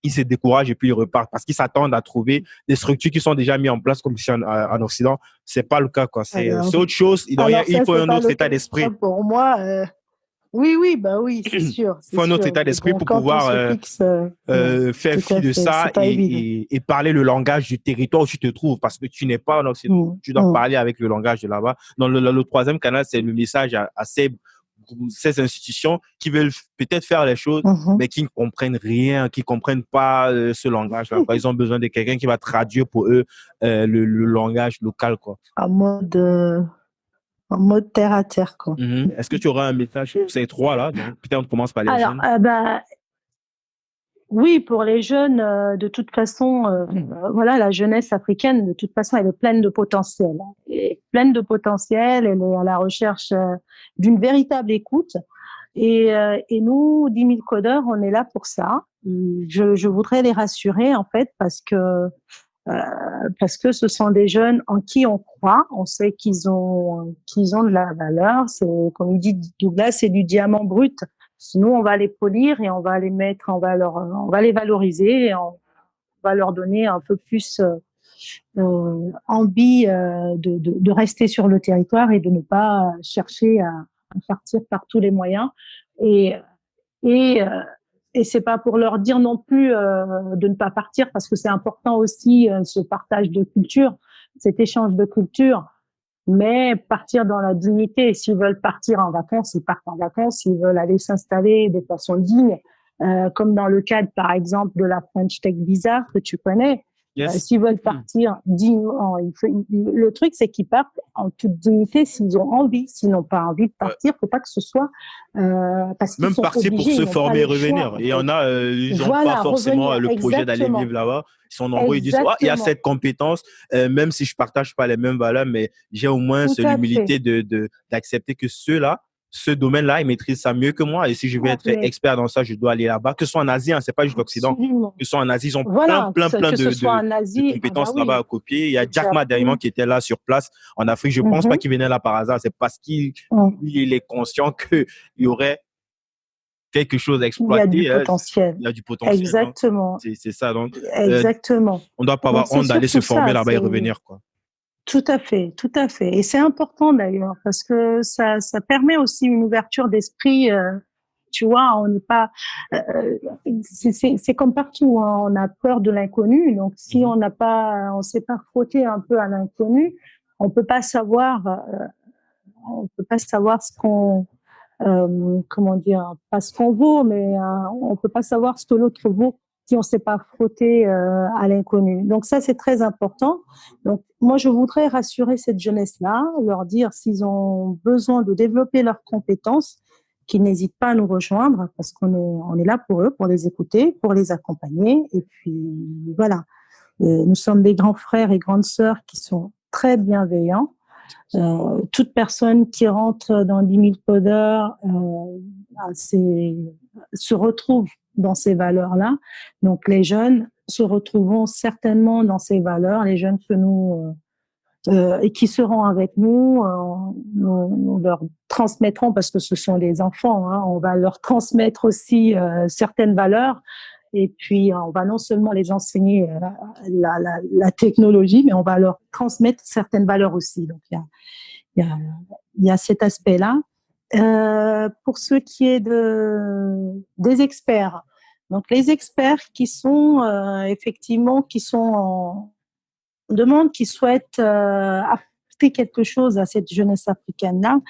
Speaker 1: ils se découragent et puis ils repartent parce qu'ils s'attendent à trouver des structures qui sont déjà mises en place comme ici en Occident. C'est pas le cas, quoi. C'est autre chose. Il faut un autre état d'esprit.
Speaker 3: Pour moi, oui, bah oui, c'est sûr.
Speaker 1: Il faut un autre état d'esprit pour pouvoir faire fi de ça et parler le langage du territoire où tu te trouves parce que tu n'es pas en Occident. Tu dois parler avec le langage de là-bas. Dans le troisième canal, c'est le message à ces institutions qui veulent peut-être faire les choses, mais qui ne comprennent rien, qui ne comprennent pas ce langage-là. Ils ont besoin de quelqu'un qui va traduire pour eux le langage local, quoi.
Speaker 3: En mode terre à terre, quoi.
Speaker 1: Est-ce que tu auras un message pour ces trois-là? Peut-être on commence par les jeunes.
Speaker 3: Oui, pour les jeunes, de toute façon, voilà, la jeunesse africaine, de toute façon, elle est pleine de potentiel. Elle est pleine de potentiel, elle est à la recherche d'une véritable écoute. Et nous, 10 000 codeurs, on est là pour ça. Je voudrais les rassurer, en fait, parce que ce sont des jeunes en qui on croit. On sait qu'ils ont de la valeur. C'est, comme il dit Douglas, c'est du diamant brut. Nous, on va les polir et on va les mettre, on va les valoriser et on va leur donner un peu plus envie de rester sur le territoire et de ne pas chercher à partir par tous les moyens. Et, et, euh, et c'est pas pour leur dire non plus de ne pas partir, parce que c'est important aussi ce partage de culture, cet échange de culture, mais partir dans la dignité. S'ils veulent partir en vacances, ils partent en vacances. S'ils veulent aller s'installer de façon digne, comme dans le cadre, par exemple, de la French Tech Visa que tu connais.
Speaker 1: Yes.
Speaker 3: S'ils veulent partir dignement, le truc, c'est qu'ils partent en toute dignité s'ils ont envie. S'ils n'ont pas envie de partir, faut pas que ce soit parce qu'ils
Speaker 1: Même
Speaker 3: sont
Speaker 1: partir pour
Speaker 3: obligés,
Speaker 1: se
Speaker 3: ils n'ont pas
Speaker 1: former et
Speaker 3: le choix,
Speaker 1: revenir.
Speaker 3: en
Speaker 1: Et il y en
Speaker 3: fait.
Speaker 1: a, ils n'ont pas
Speaker 3: Voilà,
Speaker 1: forcément
Speaker 3: revenir,
Speaker 1: le projet d'aller vivre
Speaker 3: exactement.
Speaker 1: là-bas. Ils sont nombreux, ils disent, ah, il y a
Speaker 3: Exactement.
Speaker 1: cette compétence, même si je partage pas les mêmes valeurs, mais j'ai au moins
Speaker 3: Tout à fait.
Speaker 1: l'humilité d'accepter que ceux-là, ce domaine-là, ils maîtrisent ça mieux que moi. Et si je veux être
Speaker 3: Mais
Speaker 1: expert dans ça, je dois aller là-bas. Que ce soit en Asie, hein, c'est pas juste l'Occident.
Speaker 3: absolument.
Speaker 1: Que ce soit en Asie, ils ont
Speaker 3: Voilà,
Speaker 1: plein
Speaker 3: que ce soit en
Speaker 1: de
Speaker 3: Asie, ah bah
Speaker 1: compétences là-bas
Speaker 3: oui,
Speaker 1: à copier. Il y a
Speaker 3: au
Speaker 1: Jack Ma derrière
Speaker 3: Japon.
Speaker 1: qui était là sur place en Afrique. Je pense pas
Speaker 3: Mhm.
Speaker 1: qu'il venait là par hasard. C'est parce qu'il
Speaker 3: Mm.
Speaker 1: il est conscient qu'il y aurait quelque chose à
Speaker 3: Il y a du
Speaker 1: exploiter,
Speaker 3: potentiel.
Speaker 1: il y a du potentiel. Donc,
Speaker 3: Exactement.
Speaker 1: c'est ça. Donc, euh,
Speaker 3: Exactement.
Speaker 1: on ne doit pas
Speaker 3: Donc
Speaker 1: avoir
Speaker 3: c'est
Speaker 1: honte d'aller se
Speaker 3: surtout
Speaker 1: former
Speaker 3: ça.
Speaker 1: là-bas et
Speaker 3: C'est
Speaker 1: revenir, quoi.
Speaker 3: tout à fait, tout à fait. Et c'est important d'ailleurs parce que ça permet aussi une ouverture d'esprit. Tu vois, on n'est pas. C'est comme partout, hein, on a peur de l'inconnu. Donc si
Speaker 1: Mhm.
Speaker 3: on s'est pas frotté un peu à l'inconnu, on peut pas savoir. On peut pas savoir ce qu'on comment dire, pas ce qu'on vaut, mais on peut pas savoir ce que l'autre vaut si on s'est pas frotté à l'inconnu. Donc ça, c'est très important. Donc moi, je voudrais rassurer cette jeunesse-là, leur dire s'ils ont besoin de développer leurs compétences, qu'ils n'hésitent pas à nous rejoindre parce on est là pour eux, pour les écouter, pour les accompagner. Et puis voilà, nous sommes des grands frères et grandes sœurs qui sont très bienveillants. Toute personne qui rentre dans 10 000 codeurs se retrouve dans ces valeurs-là. Donc, les jeunes se retrouveront certainement dans ces valeurs. Les jeunes que nous et qui seront avec nous, nous leur transmettrons, parce que ce sont des enfants, hein, on va leur transmettre aussi certaines valeurs. Et puis, on va non seulement les enseigner la technologie, mais on va leur transmettre certaines valeurs aussi. Donc, il y a, il y a cet aspect-là. Pour ce qui est des experts, donc les experts qui sont effectivement qui sont en demande, qui souhaitent apporter quelque chose à cette jeunesse africaine-là,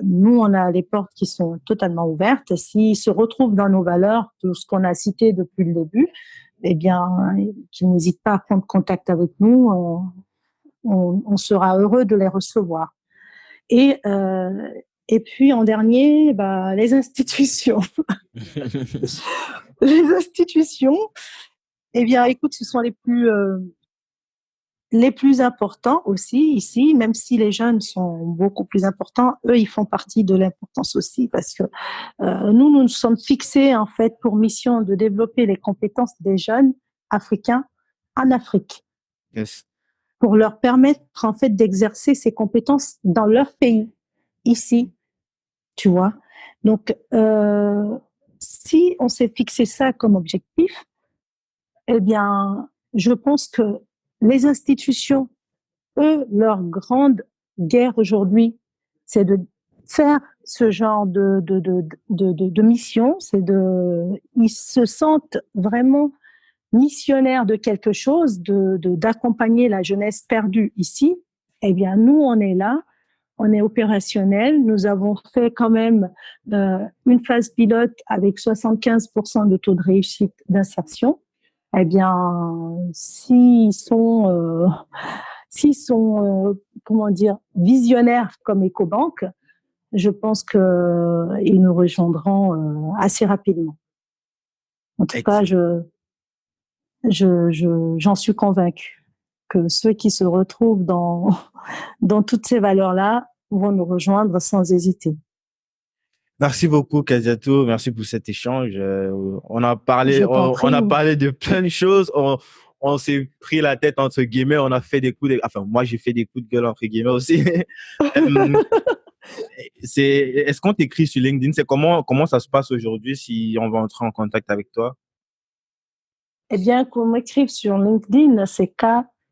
Speaker 3: nous, on a les portes qui sont totalement ouvertes. S'ils se retrouvent dans nos valeurs, tout ce qu'on a cité depuis le début, eh bien, qu'ils n'hésitent pas à prendre contact avec nous. On sera heureux de les recevoir. Et, euh, et puis, en dernier, bah, les institutions. Les institutions, eh bien, écoute, ce sont les plus importants aussi ici, même si les jeunes sont beaucoup plus importants, eux, ils font partie de l'importance aussi parce que nous sommes fixés en fait pour mission de développer les compétences des jeunes africains en Afrique,
Speaker 1: Yes.
Speaker 3: pour leur permettre en fait d'exercer ces compétences dans leur pays, ici, tu vois. Donc, si on s'est fixé ça comme objectif, eh bien, je pense que les institutions, eux, leur grande guerre aujourd'hui, c'est de faire ce genre de mission, ils se sentent vraiment missionnaires de quelque chose, d'accompagner la jeunesse perdue ici. Eh bien, nous, on est là, on est opérationnel. Nous avons fait quand même une phase pilote avec 75% de taux de réussite d'insertion. Eh bien, s'ils sont comment dire, visionnaires comme EcoBank, je pense qu'ils nous rejoindront assez rapidement. En tout cas, j'en suis convaincue que ceux qui se retrouvent dans toutes ces valeurs-là vont nous rejoindre sans hésiter.
Speaker 1: Merci beaucoup, Kadiatou. Merci pour cet échange. On a parlé,
Speaker 3: Je t'en
Speaker 1: on
Speaker 3: prie.
Speaker 1: a parlé de plein de choses. On s'est pris la tête entre guillemets. On a fait des enfin, moi, j'ai fait des coups de gueule entre guillemets aussi. Euh, est-ce qu'on t'écrit sur LinkedIn? C'est comment ça se passe aujourd'hui si on va entrer en contact avec toi?
Speaker 3: Eh bien, qu'on m'écrive sur LinkedIn, c'est K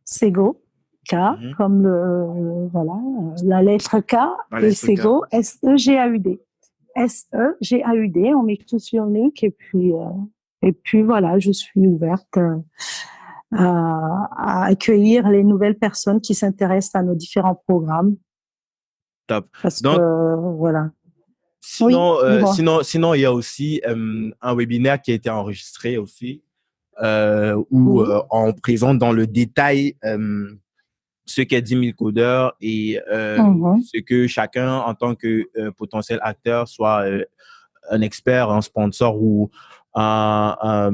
Speaker 3: Sego. K,
Speaker 1: Mhm.
Speaker 3: comme voilà, la lettre K,
Speaker 1: La
Speaker 3: et
Speaker 1: lettre K.
Speaker 3: Sego, S-E-G-A-U-D. S-E-G-A-U-D, on m'écrit sur Link, et puis voilà, je suis ouverte à accueillir les nouvelles personnes qui s'intéressent à nos différents programmes,
Speaker 1: Top.
Speaker 3: parce
Speaker 1: Donc,
Speaker 3: que voilà. Oui,
Speaker 1: sinon,
Speaker 3: dis-moi.
Speaker 1: sinon, il y a aussi un webinaire qui a été enregistré aussi, où
Speaker 3: Oui.
Speaker 1: on présente dans le détail ce qu'est 10 000 codeurs et
Speaker 3: Mhm.
Speaker 1: ce que chacun, en tant que potentiel acteur, soit un expert, un sponsor ou un, un,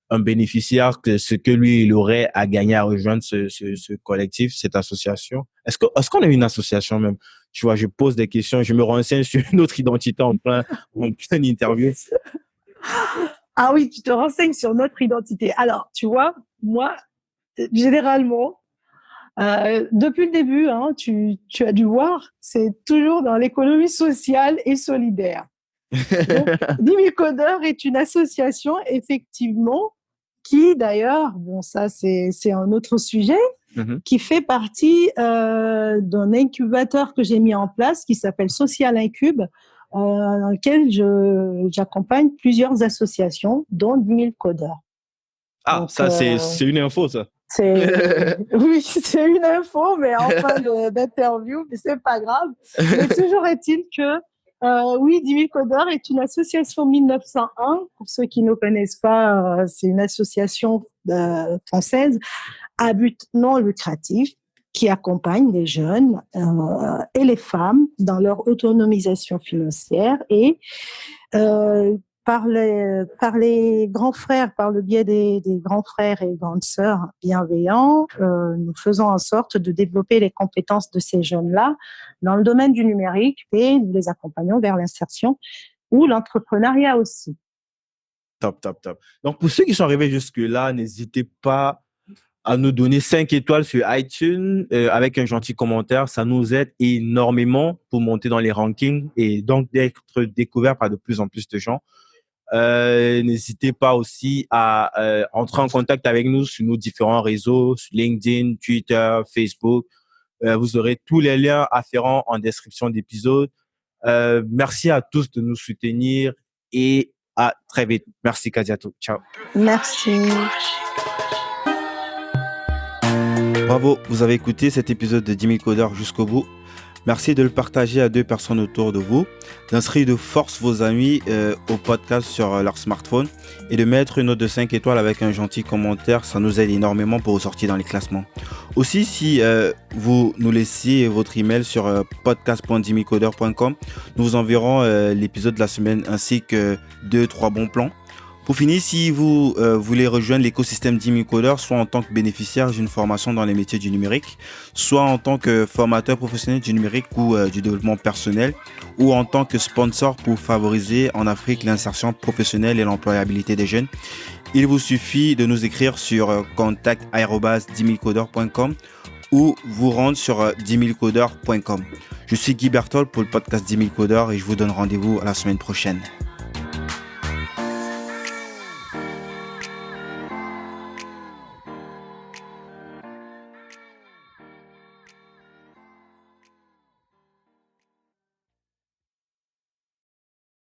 Speaker 1: un bénéficiaire, ce que lui, il aurait à gagner à rejoindre ce collectif, cette association. Est-ce qu'on a une association même? Tu vois, je pose des questions, je me renseigne sur notre identité en pleine interview.
Speaker 3: Ah oui, tu te renseignes sur notre identité. Alors, tu vois, moi, généralement, depuis le début, hein, tu as dû voir, c'est toujours dans l'économie sociale et solidaire. Donc, 10 000 codeurs est une association, effectivement, qui d'ailleurs, bon, ça c'est un autre sujet,
Speaker 1: Mhm.
Speaker 3: qui fait partie d'un incubateur que j'ai mis en place qui s'appelle Social Incube, dans lequel j'accompagne plusieurs associations, dont 10 000 codeurs.
Speaker 1: Ah,
Speaker 3: Donc,
Speaker 1: ça, c'est une info, ça.
Speaker 3: oui, c'est une info, mais en fin d'interview, mais c'est pas grave. Mais toujours est-il que, oui, 10 000 codeurs est une association 1901. Pour ceux qui ne connaissent pas, c'est une association française à but non lucratif qui accompagne les jeunes et les femmes dans leur autonomisation financière et par les grands frères, par le biais des grands frères et grandes sœurs bienveillants, nous faisons en sorte de développer les compétences de ces jeunes-là dans le domaine du numérique et nous les accompagnons vers l'insertion ou l'entrepreneuriat aussi.
Speaker 1: Top, top, top. Donc, pour ceux qui sont arrivés jusque-là, n'hésitez pas à nous donner 5 étoiles sur iTunes avec un gentil commentaire. Ça nous aide énormément pour monter dans les rankings et donc d'être découvert par de plus en plus de gens. N'hésitez pas aussi à entrer en contact avec nous sur nos différents réseaux, sur LinkedIn, Twitter, Facebook. Vous aurez tous les liens afférents en description d'épisode. Merci à tous de nous soutenir et à très vite. Merci, Kadiatou. Ciao.
Speaker 3: Merci.
Speaker 1: Bravo, vous avez écouté cet épisode de 10 000 codeurs jusqu'au bout. Merci de le partager à 2 personnes autour de vous, d'inscrire de force vos amis au podcast sur leur smartphone et de mettre une note de 5 étoiles avec un gentil commentaire. Ça nous aide énormément pour ressortir dans les classements. Aussi, si vous nous laissez votre email sur podcast.1000codeurs.com, nous vous enverrons l'épisode de la semaine ainsi que 2-3 bons plans. Pour finir, si vous voulez rejoindre l'écosystème 10 000 codeurs, soit en tant que bénéficiaire d'une formation dans les métiers du numérique, soit en tant que formateur professionnel du numérique ou du développement personnel, ou en tant que sponsor pour favoriser en Afrique l'insertion professionnelle et l'employabilité des jeunes, il vous suffit de nous écrire sur contact@1000codeurs.com ou vous rendre sur 1000codeurs.com. Je suis Guy Berthold pour le podcast 10 000 codeurs et je vous donne rendez-vous à la semaine prochaine.